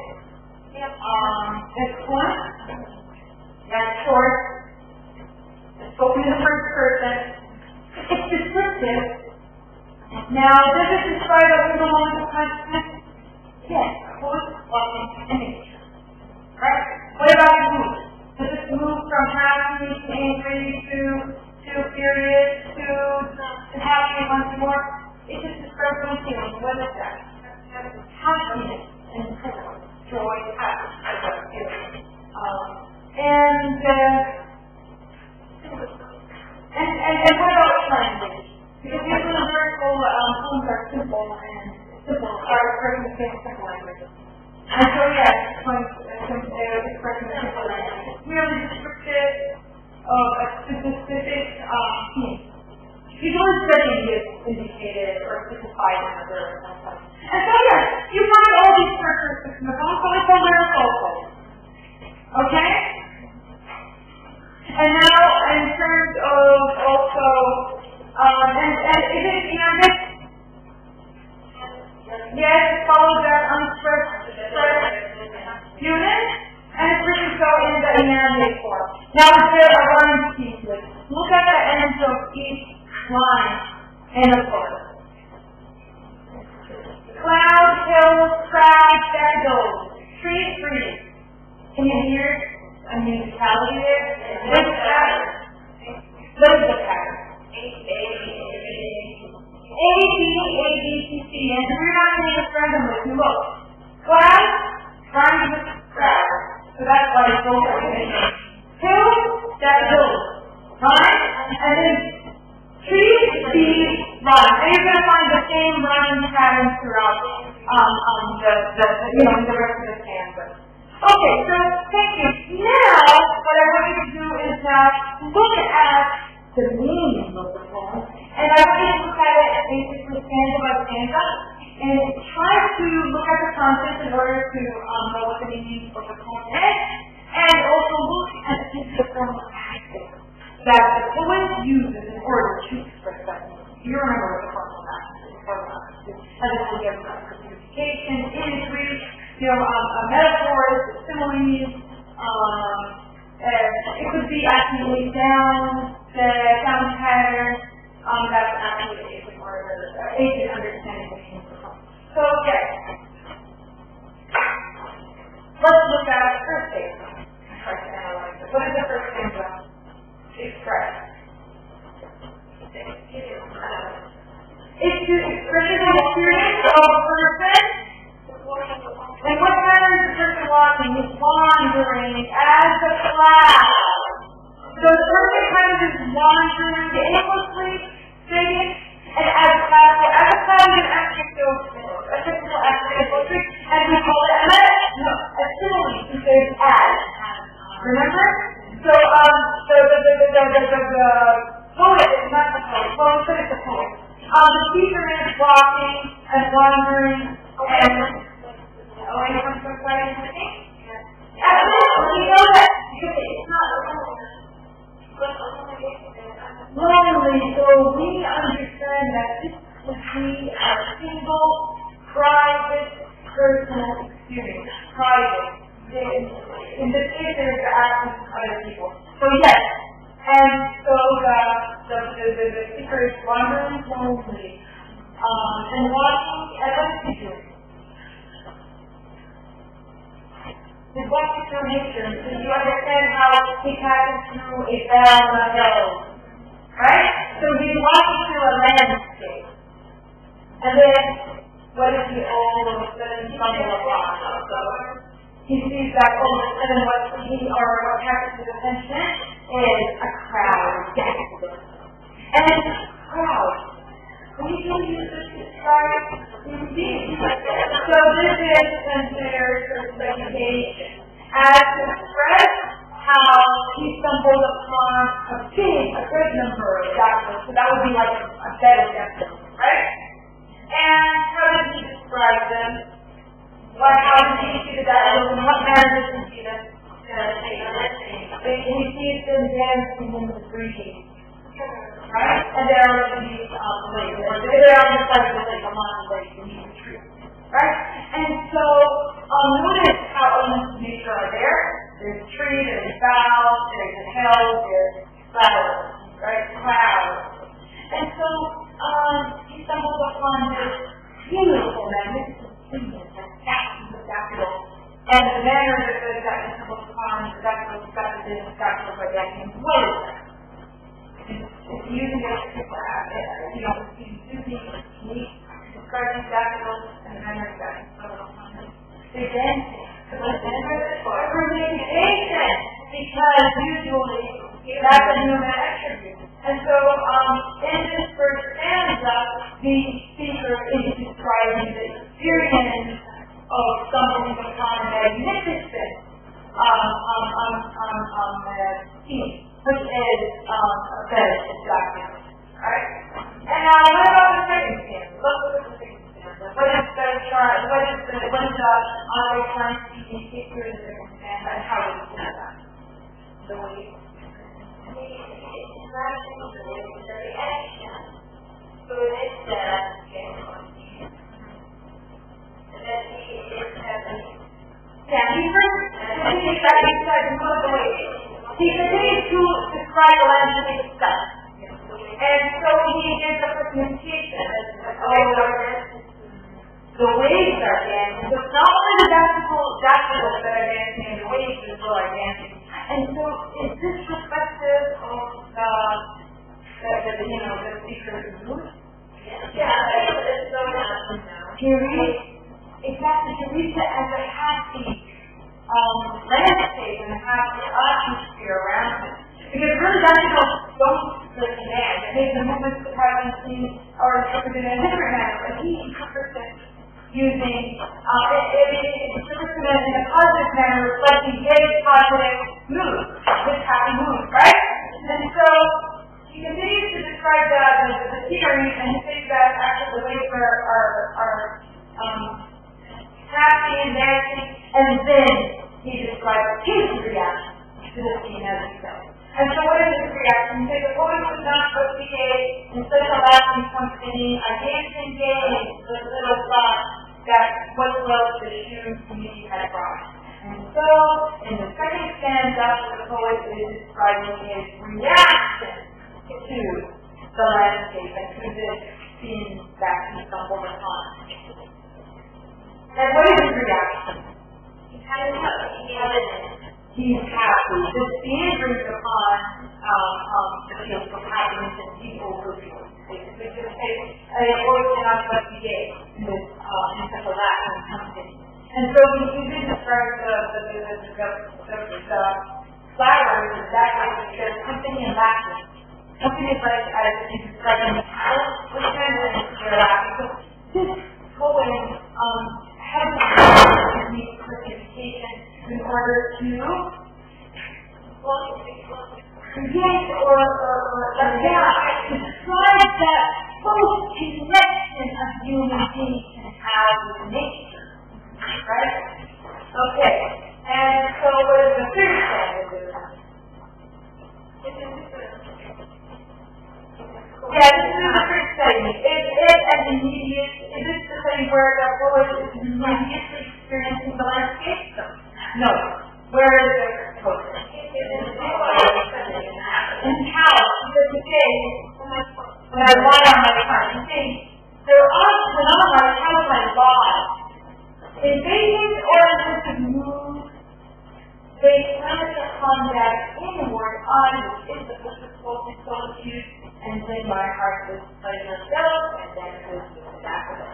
It's one. That's short. It's spoken in the first person. It's descriptive. Now, does it describe a single moment of consciousness? Yes. Poet walking in nature. Right? What about the mood? Does it move from happy to angry to furious to happy once more? It just describes one feeling. What is that? Happiness and joy, happiness. And what about language? Because these lyrical poems are simple are expressing the same simple language. And so yes, expressing the simple language. It's really descriptive of a specific theme. Usually studying is indicated or specified in the lyrical poem. And so yes, you find all these characteristics in the poem, so it's a lyrical poem. Okay? And now, in terms of also, and is it iambic? Yes, it follows that unstressed unit, and it's written so in the iambic form. Now, is there a rhyme scheme to it? Look at the ends of each line in the chorus. Cloud, hill, crowd, shadows, tree, tree. Can you hear a musicality there? What's the pattern? What is the pattern? A, B, C, C. And we're not going to random with you. Look. Cloud, rhymes with crowd. So that's why it's both organization. Hill, that's hill. Right? And then tree, B, rhyme. And you're going to find the same rhyming patterns throughout the rest of the stanza. Okay, so thank you. Now, what I want you to do is now look at the meaning of the poem, and I want you to look at it basically stanza by stanza, and try to look at the content in order to know what the meaning of the poem is, and also look at the different aspects that the poet uses in order to express that meaning. You remember what the formal aspect is. As it will get communication, imagery, metaphors, similes, it could be actually down pattern, that's actually agent or agent understanding. So yes, let's look at the first stanza. Try to analyze it. What is the first stanza? Express. It's to express the experience of a person. And what pattern is the person walking? He's wandering as a cloud. So the person kind of is wandering aimlessly, singing, and as a cloud. So as a cloud is an adjective, a typical adjective poetry, and we call it a simile to say as. Remember? So the poet is not the poet. Well, we said it's the poet. The speaker is walking and wandering and away from society. Absolutely, you know that it's not lonely, so we understand that this would be a single, private, personal experience. Private. In this case, there's the absence of other people. So yes, and so the speaker is wandering lonely and walking as a speaker. He's walking through nature. So you understand how he passes through a valley on a hill, right? So he's walking through a landscape, and then what is he all of a sudden stumble upon? He sees that all of a sudden what catches his attention is a crowd. And it's a crowd. We can use this to describe human beings. So this is considered certification as to express how he stumbled upon a great number of documents. So that would be like a better definition, right? And how did he describe them? How did he see the documents? In what manner did he see them? He sees them dancing in the breeze. Right? And there are these lakes, or they're on the side of the lake, along the lake, beneath the tree. Right? And so, notice how elements of nature are there. There's a tree, there's boughs, there's a hill, there's flowers, right? Clouds. And so, he stumbles upon this beautiful, magnificent scene that catches the daffodil. And the manner that he stumbles upon the daffodil, by daffodil, what is that? It's using it, describing daffodils and memory daffodils. They're dancing. For communication, because usually that's a human attribute. And so, in this first stanza, the speaker is describing the experience of stumbling upon a magnificent scene, which is benefit document. Alright? And now, what about the second stanza? Let's look at the second stanza. What is the always trying to be here in the second stanza, and how do we do that? The way the interaction of the reaction. So it is that he is having. Yeah, he first he continues to describe the landscape itself. And so he gives a presentation the waves are dancing. So it's not only the daffodils that are dancing, and the waves as well are dancing. And so is this reflective of the speaker's mood? Yeah, it's so nice now. He reads it as a happy landscape and a happy atmosphere around it. Because really daffodils don't really dance. They make the movements surprisingly or interpreted in a different manner, but he interprets it using, it's in a positive manner, reflecting his positive mood, his happy mood, right? And so, he continues to describe the scenery and says that actually the waves are happy and dancing, and then he describes his reaction to the scene as he says. And so what is his reaction? He says, the poet was not supposed to be gay, in such a lasting point singing, I danced and gay, the little thought that what love the shoes to me had brought. And so, in the second stanza, the poet is describing his reaction to the landscape and to this scene that he stumbled upon. And what is his reaction? He's happy. This scene brings upon the feeling of happiness and deep overflow. It's just a word cannot but be gay in this such a Latin company. And so he even describes the flowers exactly like there's company and laughter. Something is like as he's describing the house with them and they're laughing. So this poem has a unique classification in order to create or describe that close connection of human beings can have with nature. Right? Okay. And so what is the third standard do? Yeah, this is the third study. Is it an immediate, is this the study where the poet is immediately experiencing the landscape? No. Where is the poet? And how? Because today, when I lie on my front, you see, there are phenomena of how I lie. In Beijing's origins of mood, they planet upon that inward eye, which is the physical and solitude, and then my heart was pleasure filled, and then it was adaptable.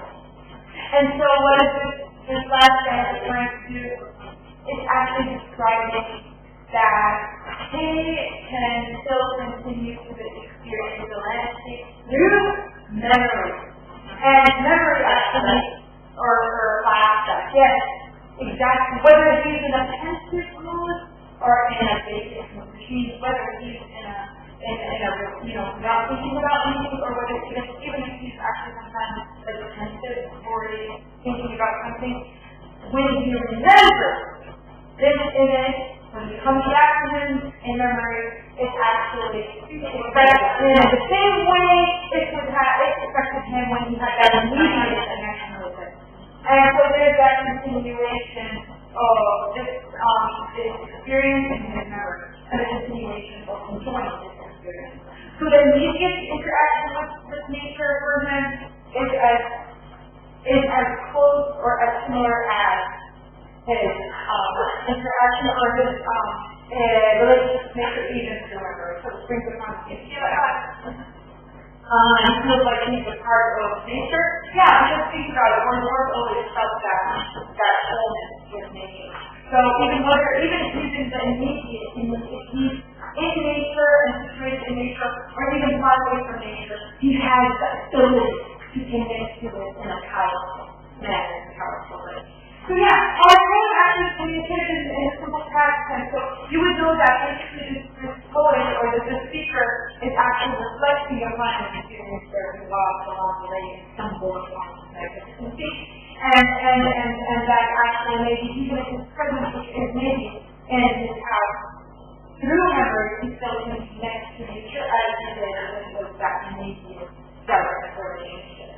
And so what is this last stanza trying to do? It's actually describing that he can still continue to experience the landscape through memory. And memory actually, or flashback, yes, exactly. Whether he's in a pensive mood or in a basic mood, whether he's in a not thinking about anything, or whether even if he's actually sometimes like pensive or thinking about something, when he remembers this image, when he comes back to him in memory, it's actually expressed in the same way it affected him when he had that immediate connection with it. And so there's that continuation of this experience in his memory, and a continuation of enjoying this experience. So the immediate interaction with nature for him is as close or as similar as his interaction or his relationship with nature even to remember. So it brings upon his he feels like he's a part of nature. Yeah, just think about it. We're always felt that wholeness with nature. So even if he's in the immediate, if he's in nature and situated in nature, or even far away from nature, he has the ability to connect to it in a powerful manner, powerful way. So yeah, our poem actually communicated in a simple past tense. So you would know that basically this poet or the speaker is actually reflecting upon an experience that we lost along the way in some form of consistency. And that actually maybe even if his presence is maybe in his house, through memory, he still can connect to nature as he did with that immediate direct relationship.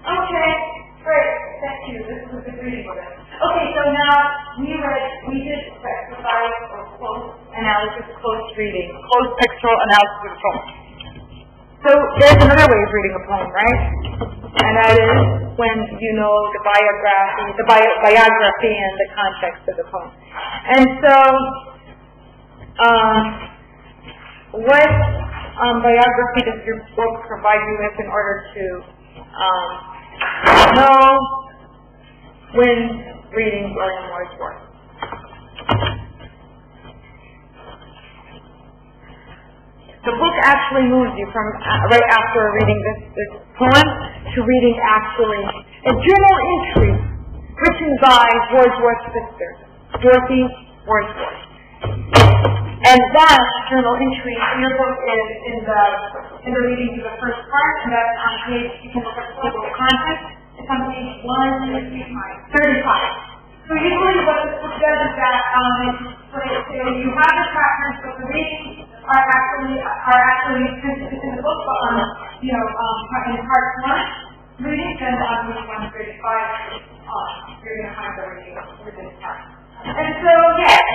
Okay. Great, thank you. This was a good reading of it. Okay, so now we did exercise or close analysis, close reading, close textual analysis of a poem. So there's another way of reading a poem, right? And that is when you know the biography and the context of the poem. And so, what biography does your book provide you with in order to know when reading William Wordsworth? the book actually moves you from right after reading this poem to reading actually a journal entry written by Wordsworth's sister, Dorothy Wordsworth. And that journal entry in your book is in the reading to the first part, and that's on page, you can look at the table of contents. It's on page 135. So usually what this book does is that you have the chapters, but the readings are actually it's in the book, but on in part 1 readings, and on page 135 you're going to find the reading for this part. And so yes,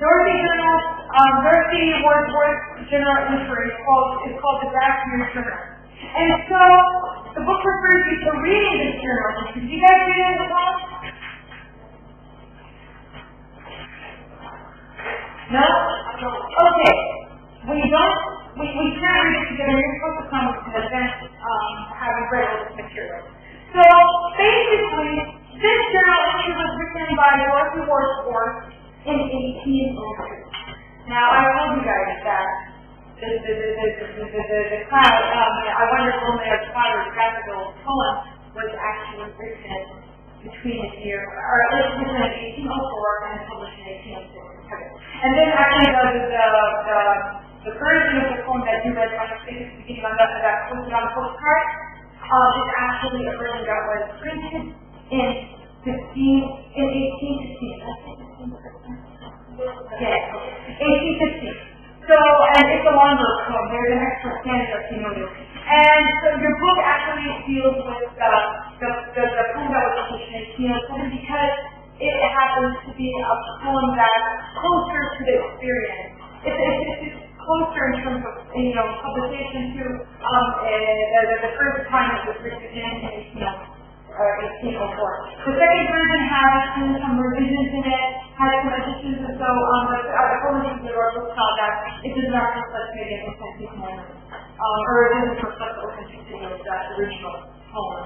Dorothy Wordsworth's journal entry is called the Draft Year Journal. And so the book refers you to reading this journal entry. Do you guys read it as well? No? Okay. We can't read it together. You're supposed to come to an event having read all this material. So basically, this journal entry was written by Dorothy Wordsworth in 1802. Now, I told you guys that the cloud, I wonder if only a cloud or graphical poem was actually written between the year, or at least written in 1804 and published in 1806. And then actually the version of the poem that you read on the beginning on that posted on the postcard is actually a version that was printed in 1815. Yes, 1815. So, and it's a longer poem. There's an extra stanza if you know this. And so your book actually deals with the poem that was published in 1807 because it happens to be a poem that's closer to the experience. It's closer in terms of publication to the first time it was written in 1804. The second version has some revisions in it, has some additions, and so the publishers of the book saw that it does not reflect maybe an authentic moment, or it doesn't reflect the authenticity of that original poem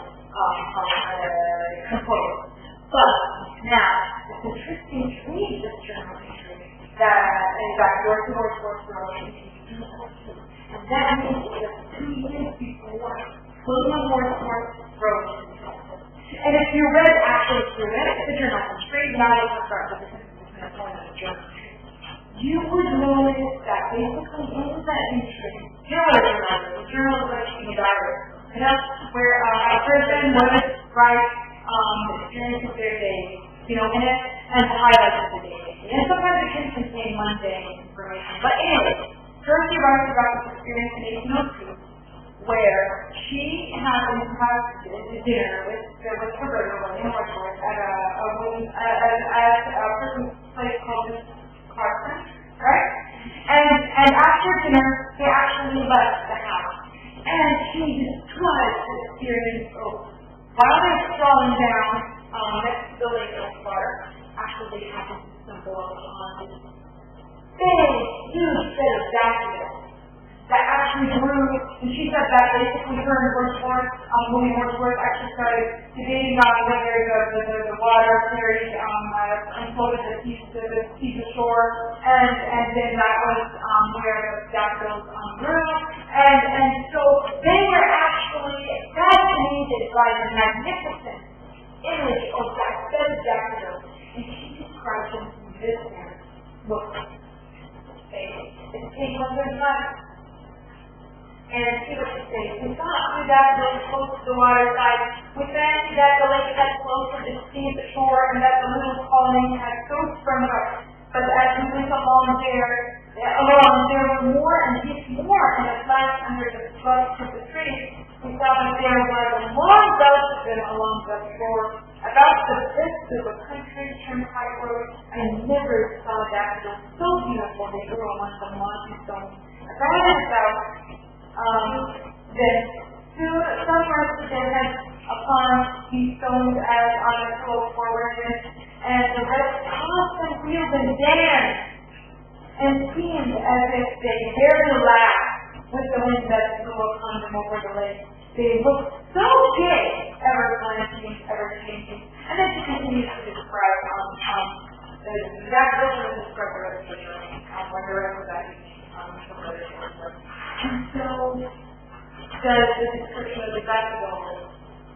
composed. But now, it's interesting to read this journal entry that Dorothy Wordsworth wrote in 1802, and that means just 2 years before William Wordsworth wrote it. And if you read the journal entry, now you can start with the point of the journal entry, you would notice that basically in that entry, the journal is like a diary, where a person would write the experience of their day, in it, and highlights of the day. And sometimes it can contain mundane information. But anyway, Dorothy writes about this experience in 1802, where she happened to have dinner with her brother, William Wordsworth, at a person's place called Carson, right? And after dinner, they actually left the house. And she describes the experience of while they're strolling down next to the lake of water, actually they happen to stumble upon this big, huge bed of daffodils that actually grew, and she said that basically her and William Wordsworth actually started debating on whether the water carried unfolded the seas ashore, and then that was where the daffodils grew, and so they were actually fascinated by the magnificent image of that bed of daffodils, and she described them in this manner. Look, it's pink when there's not. And see what she says. We thought we got really close to the water side. We fancied that the lake had closer to see the shore and that the little colony had so sprung up. But as we went along, there were more and yet more, and at last under the trunks of the trees, we saw that there were long belts of them along the shore. About the width of a country turnpike road, I never saw that. It was so beautiful. They grew among the mossy stones. Then some rested their heads upon these stones as on a slope forward, and the rest tossed and wheeled and danced, and seemed as if they dared to laugh with the wind that blew upon them over the lake. They looked so gay, ever glancing, ever changing. And then she continues to describe that version of the describe the rest of the journey, when the rest of that some other does the description of the vegetable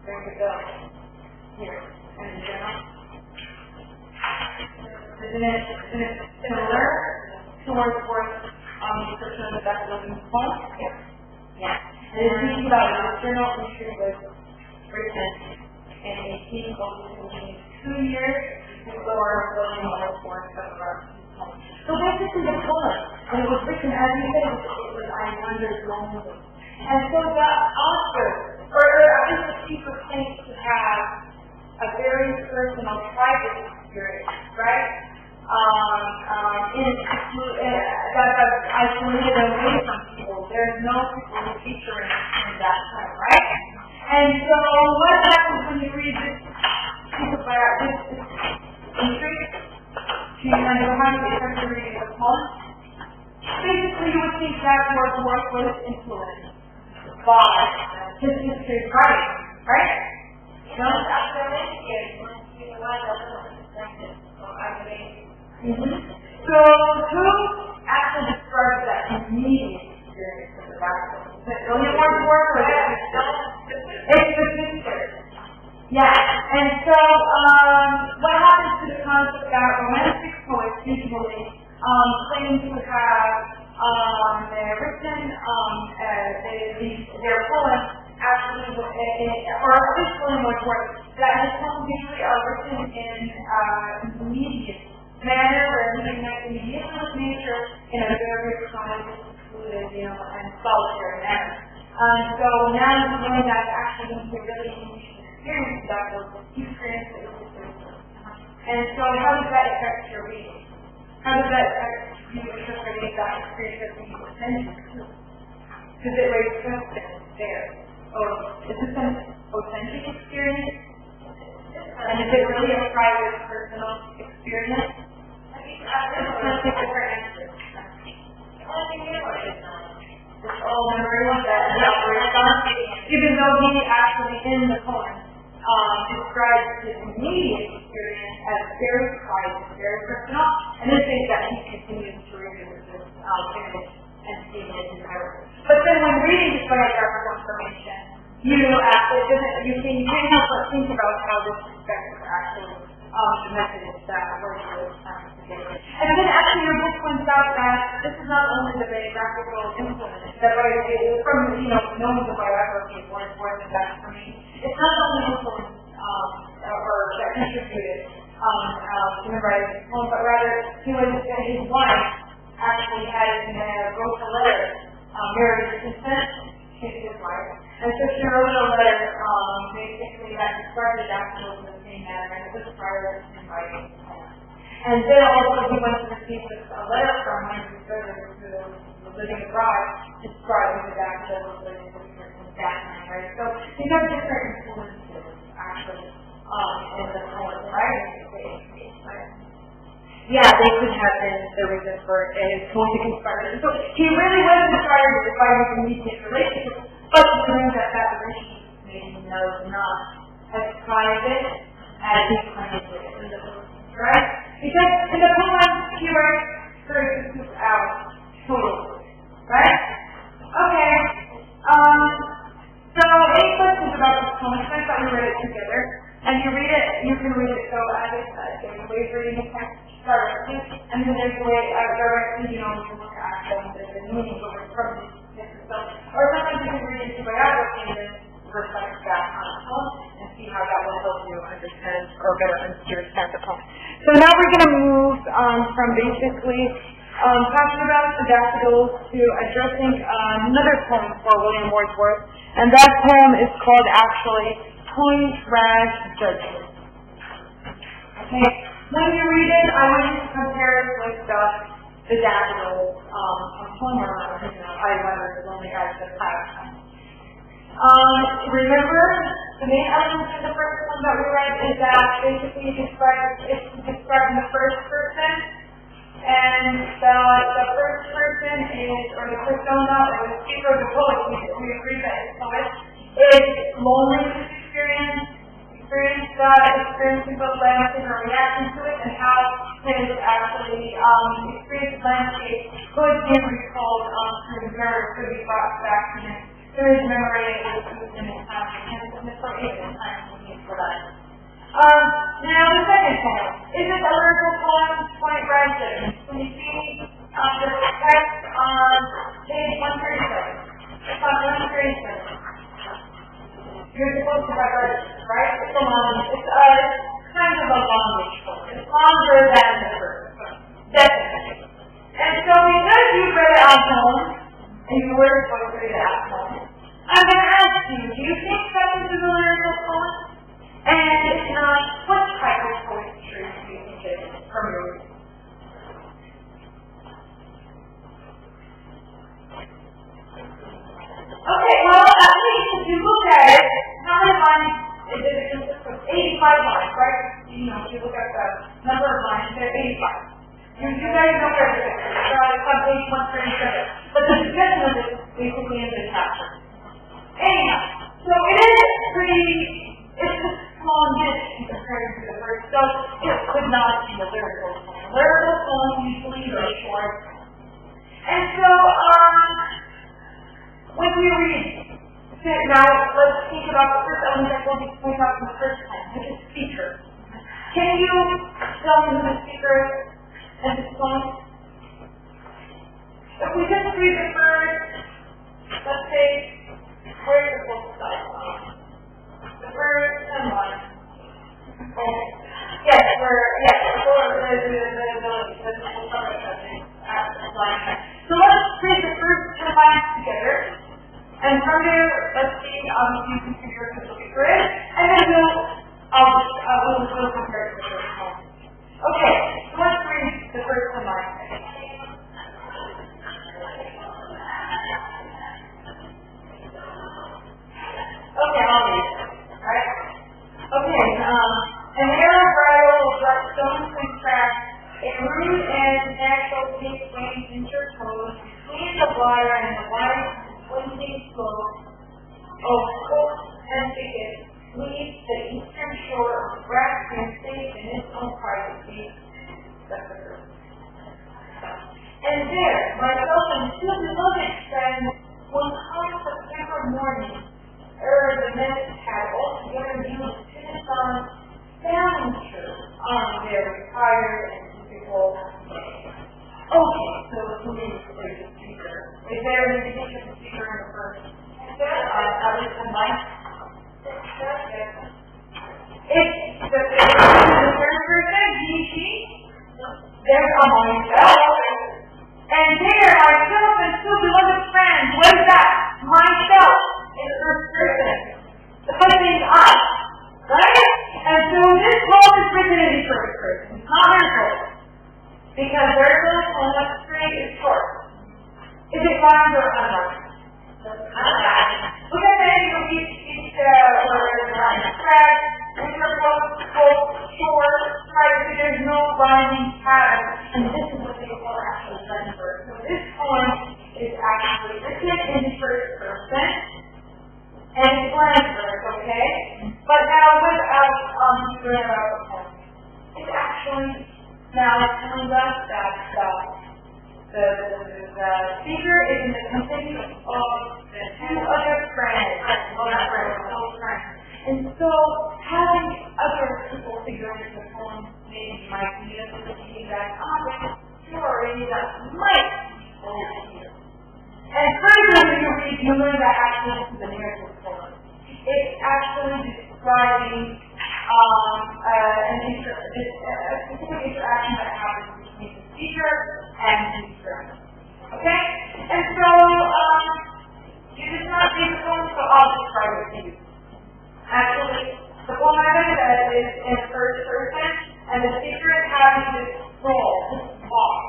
bring the bill here and in general? Isn't it similar to Wordsworth's description of the vegetable in the poem? Yeah. Yeah. And if you think about it, the journal entry was written in 1802 years before William Wordsworth took our poem. So basically the poem, when it was written, as you said, it was I wondered lonely. And so the author, or at least the speaker, claims to have a very personal, private experience, right? That have isolated away from people. There's no people who feature in that time, right? And so what happens when you read this piece of this entry? Do you know how you start to read the poem? Basically, you would think that Wordsworth was influenced by his history of writing, right? No? So, who actually describes that immediate experience of the Bible? Is it William Wordsworth or is it? It's the sister. Yeah. And so, what happens to the concept that romantic poets usually claim to have they're written, their poems actually, or at least William Wordsworth, that his poems usually are written in immediate manner, where he connects immediately with nature in a very private, secluded, and solitary manner. So now he's going back actually into a really unique experience that was experienced with his sister. And so how does that affect your reading? How does that affect you interpreting that experience as being authentic too? Does it raise questions there? Or is this an authentic experience? And is it really a private, personal experience? Different answers. It's all memory even though he actually in the poem describes his immediate experience as very private, very personal, and then says that he continues to revisit this image and see it entirely. But then when reading this biographical information, you can't help but think about how this perspective actually the methods that Wordsworth was trying to get. And then actually your book points out that this is not only the biographical influence that from knowing the biography of Wordsworth, and that's for me, it's not only influence or that contributed to the writing of the poem, but rather his wife actually wrote a letter, married consent to his wife. And so she wrote a letter basically that described the daffodils in the same manner, and it was prior to him writing the poem. And then also he went to receive a letter from one of his servants who was living abroad, describing the daffodils living in Bannan, right? So these are different influences actually in the poem, right? Yeah, they could have been the reason for his poetic inspiration. So he really was inspired by his immediate relationship, but he knew that relationship made him not as private as he claimed it in the book, right? Because in the poem, he writes 36 hours total, right? Okay. So any questions about this poem? I thought we read it together. And you can read it so as I said, there's ways reading the text directly, and then there's a way directly, you can look at the meaning of it from this itself. Or sometimes you can read into biography and then reflect back on the poem and see how that will help you understand or better understand the poem. So now we're going to move from basically talking about the daffodils to addressing another poem for William Wordsworth, and that poem is called actually Point Rash Judgment. Okay, when you read it, I want you to compare it with the daffodils from Homer, I Wonder, the Lonely Guys of the Past. Remember, the main element of the first one that we read is that basically it's described in the first person, and the first person is, or the persona, or the speaker of the poet, we agree that it's poet, is loneliness experiencing both landscape or reaction to it, and how his actually experience of landscape could be recalled through the mirror, could be brought back to him through his memory was used in his time, and for time we need for that. Now the second point, is it allergical point residence? When you see the text on page 137, it's on 137. You're supposed to have registered, right? It's a long, it's kind of a longish point. It's longer than the first, definitely. And so because you read it at home, and you were supposed to read it at home, I'm going to ask you, do you think that is a lyrical poem? And if not, what type of poetry do you think it is from your reading? Okay, well, at least if you look at it, how many lines is it? It consists of 85 lines, right? You know, if you look at the number of lines, there are 85. You guys know everything. It's on page 137. But the discussion of it is basically in the chapter. Anyhow, so it is it's a small niche compared to the first, so it could not be a lyrical poem. Lyrical poems usually are short. And so, when we read, now let's think about the first element that we'll be pointing out in the first time, which is speaker. Can you tell me who the speaker is in this poem? If we just read the first, let's say, where's the book start? The first 10 lines. Oh, yes, so let's read the first 10 lines together. And from there, let's see, you can figure out who the speaker is, and then we'll compare it to the first one. Okay, so let's read the first 10 lines. Okay, I'll read it. Alright? Okay, an arrow bridle of black stones and cracks, a rude and natural pink wings interposed between the water and the wide winding slope of coast and thicket leads the eastern shore of grass and safe in its own privacy. And there, myself and two beloved friends, one hot September morning, ere the mist had altogether used to the sun, found her on their retired and typical day. Okay, so who is the speaker? Is there an indication of the speaker in the first? At least in life? It's the third person, he, she. There's a myself. And there, myself and two beloved friends. What is that? Myself. In the first person. The first thing is I. Right? And so this poem is written in the first person. It's not lyrical. Because lyrical on what straight is short. Is it rhymed or unrhymed? Look at the end of each word line. Spread, interpost, quote, short, right? There's no rhyming pattern. And this is what they call actual rhyme verse. So this poem is actually written in the first person. And it's blank verse, okay? But now without doing about the poem. It's actually now telling us that the speaker is in the company of the two other friends, close friends. And so having other people figure into the poem maybe might be a thinking that, there's a story that might be told here. And further, when you read, you learn that actually this is a narrative poem. It's actually describing a specific interaction that happens between the speaker and the friend. Okay? And so, you just not read the poem, so I'll describe it to you. Actually, the poem is in first person, and the speaker is having this stroll, this walk,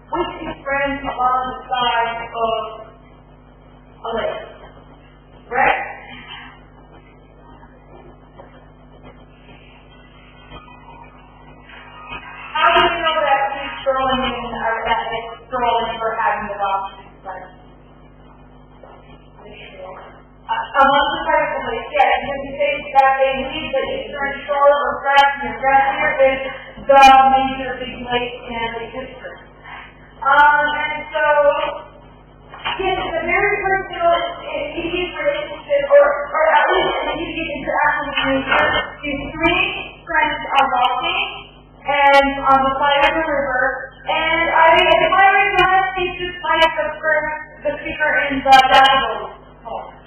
with his friends along the side of a lake. Right? How do you know that he's strolling in, or that it's strolling for having the walk with his friends? Among the parts of the lake, yes, because he says that they leave the eastern shore of Grasmere. Grasmere is the major big lake in the district. And so, again, it's a very personal, immediate relationship, or at least an immediate interaction between these three friends are walking, and on the side of the river, and are they admiring the landscape just like the speaker in the Bible poem?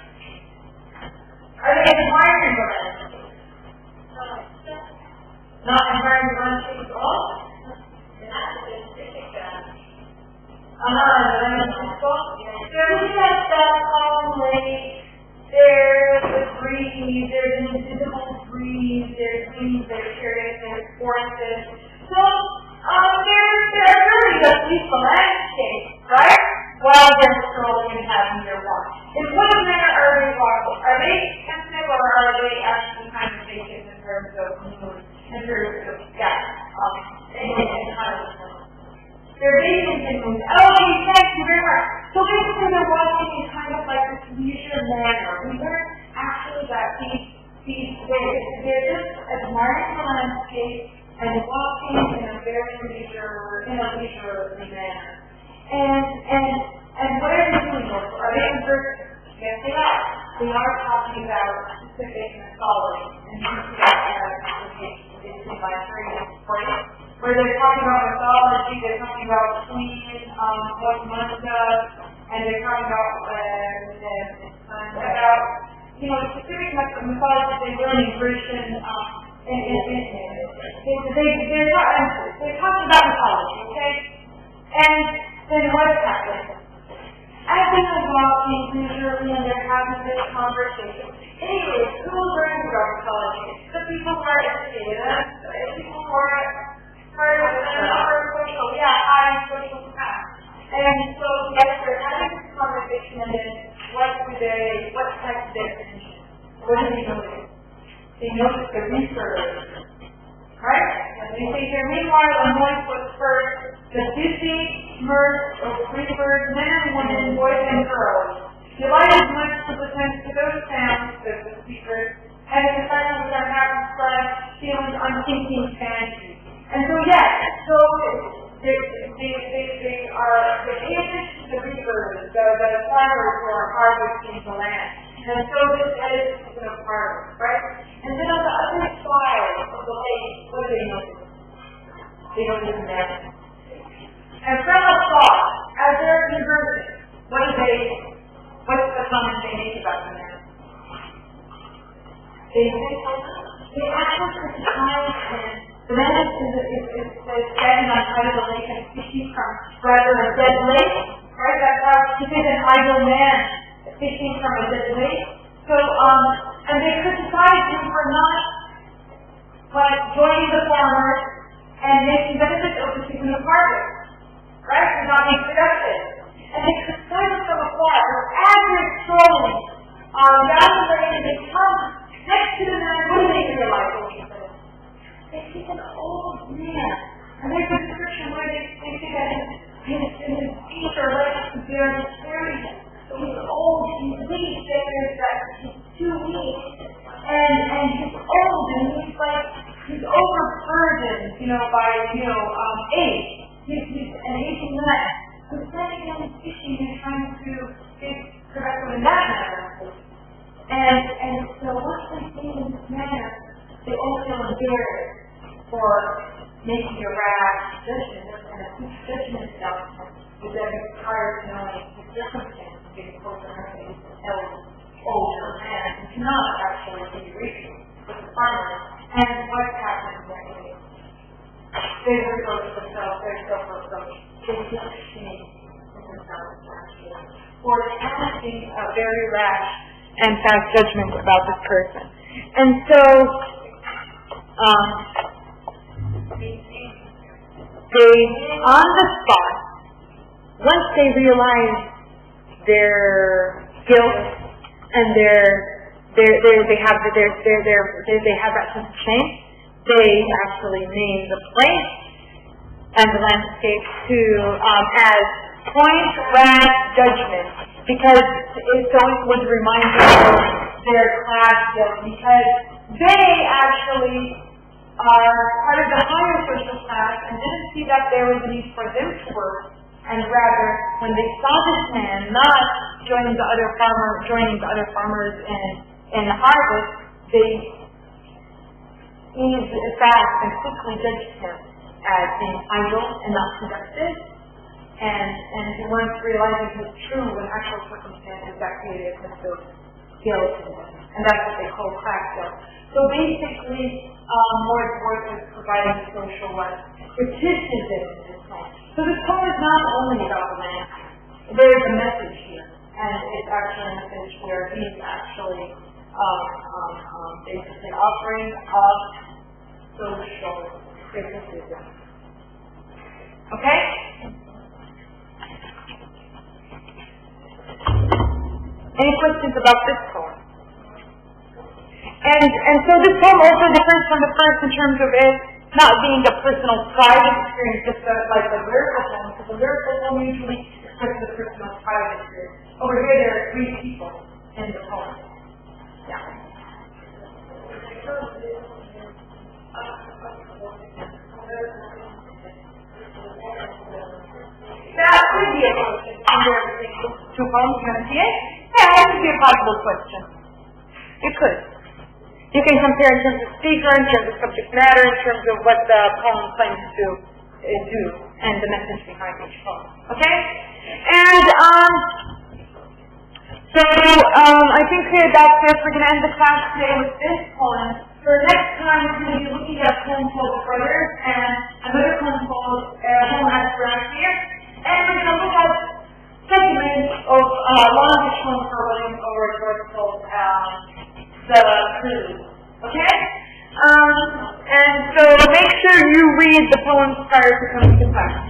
Are they admiring the landscape? Not admiring the landscape at all? They're looking at that long lake, there's the breeze, there's an invisible breeze, there's winds, there's chariots, there's forces. So, they're really a peaceful landscape, right? While they're strolling and having their walk. In what manner are they walking? Are they pensive or are they actually kind of vacant in terms of mood, in terms of, they're vacant in mood. Okay, thank you very much. So basically they're walking in kind of like this leisure manner. We learned actually that they're just admiring the landscape and walking in a very leisurely manner. And what are they doing? Are they conversing? Yes, they are. They are talking about specific mythology. And you can see that in my training course, where they're talking about mythology, they're talking about Queen, Mosmunda, and they're talking about specific mythology they learn in Grecian. They're talking about mythology, okay? And then what happens? As they're walking leisurely and they're having this conversation, anyways, who will learn about mythology? The people who are educated, the people who are social class. And so, yes, they're having this conversation, and then what type of definition? What do they notice? They notice the research. Right? And they say here, meanwhile, the noise was first, the busy mirth of three birds, men and women, boys and girls. Delighted much to listen to those sounds, says the speaker, and in the silence of their happy flesh, feelings unthinking fancy. And so, yes, so they are the agents, the reapers, the farmers who are harvesting the land. And so this is a part, right? And then on the other side of the lake, what do they notice? They notice men. And from afar, as they're conversing, what's the comment they make about the men? They actually surprise him. The man is standing on the side of the lake and fishing from rather a dead lake, right? That's how he is an idle man fishing from a dead lake. So, and they criticize him for not joining the farmers and making benefits of the kingdom of harvest, right? For not being productive. And they criticize him from afar. As they're strolling down the lake and they come next to the man, what do they realize? They see an old man. And there's a description where they say that his feet are like to bear the carrying. So he's old, he's weak, he's too weak. And he's old and he's overburdened, by age. He's an aging man. So standing on his fishing and trying to get productive in that manner. And so once they see in this manner, they all feel embarrassed for making a rash judgment, and a quick judgment itself is that it's hard to knowing the circumstances of getting closer to an older man who cannot actually be reached with the farmers. And what's happening when they reproach themselves, they're self-reproach. They feel shame in themselves, actually, for casting a very rash and fast judgment about this person. And so, they, on the spot, once they realize their guilt and they have that sense of shame, they actually name the place and the landscape to as point rash judgment, because it's always would remind them of their class guilt, because they actually are part of the higher social class and didn't see that there was a need for them to work and rather, when they saw this man not joining the other farmers in the harvest, they eased fast and quickly judged him as being idle and not productive, and he weren't realizing his true and actual circumstances that created him so guilt, and that's what they call crack guilt. So basically, Moore's work is providing social criticism in this poem. So this poem is not only about the man. There is a message here, and it's actually a message where he's actually basically offering up social criticism. Okay? Any questions about this poem? And so this poem also differs from the first in terms of it not being a personal private experience, just like the lyrical poem, because the lyrical poem usually expresses a personal private experience. Over here there are three people in the poem. Yeah. That could be a question. Two poems, you want to see it? Yeah, that could be a possible question. It could. You can compare in terms of speaker, in terms of subject matter, in terms of what the poem claims to do, and the message behind each poem. Okay? And I think that's it. We're going to end the class today with this poem. For next time, we're going to be looking at a poem called Brothers and another poem called Home Atmosphere. And we're going to look at segments of one of the poems for William Wordsworth called The Prelude. Okay? And so make sure you read the poems prior to coming to class.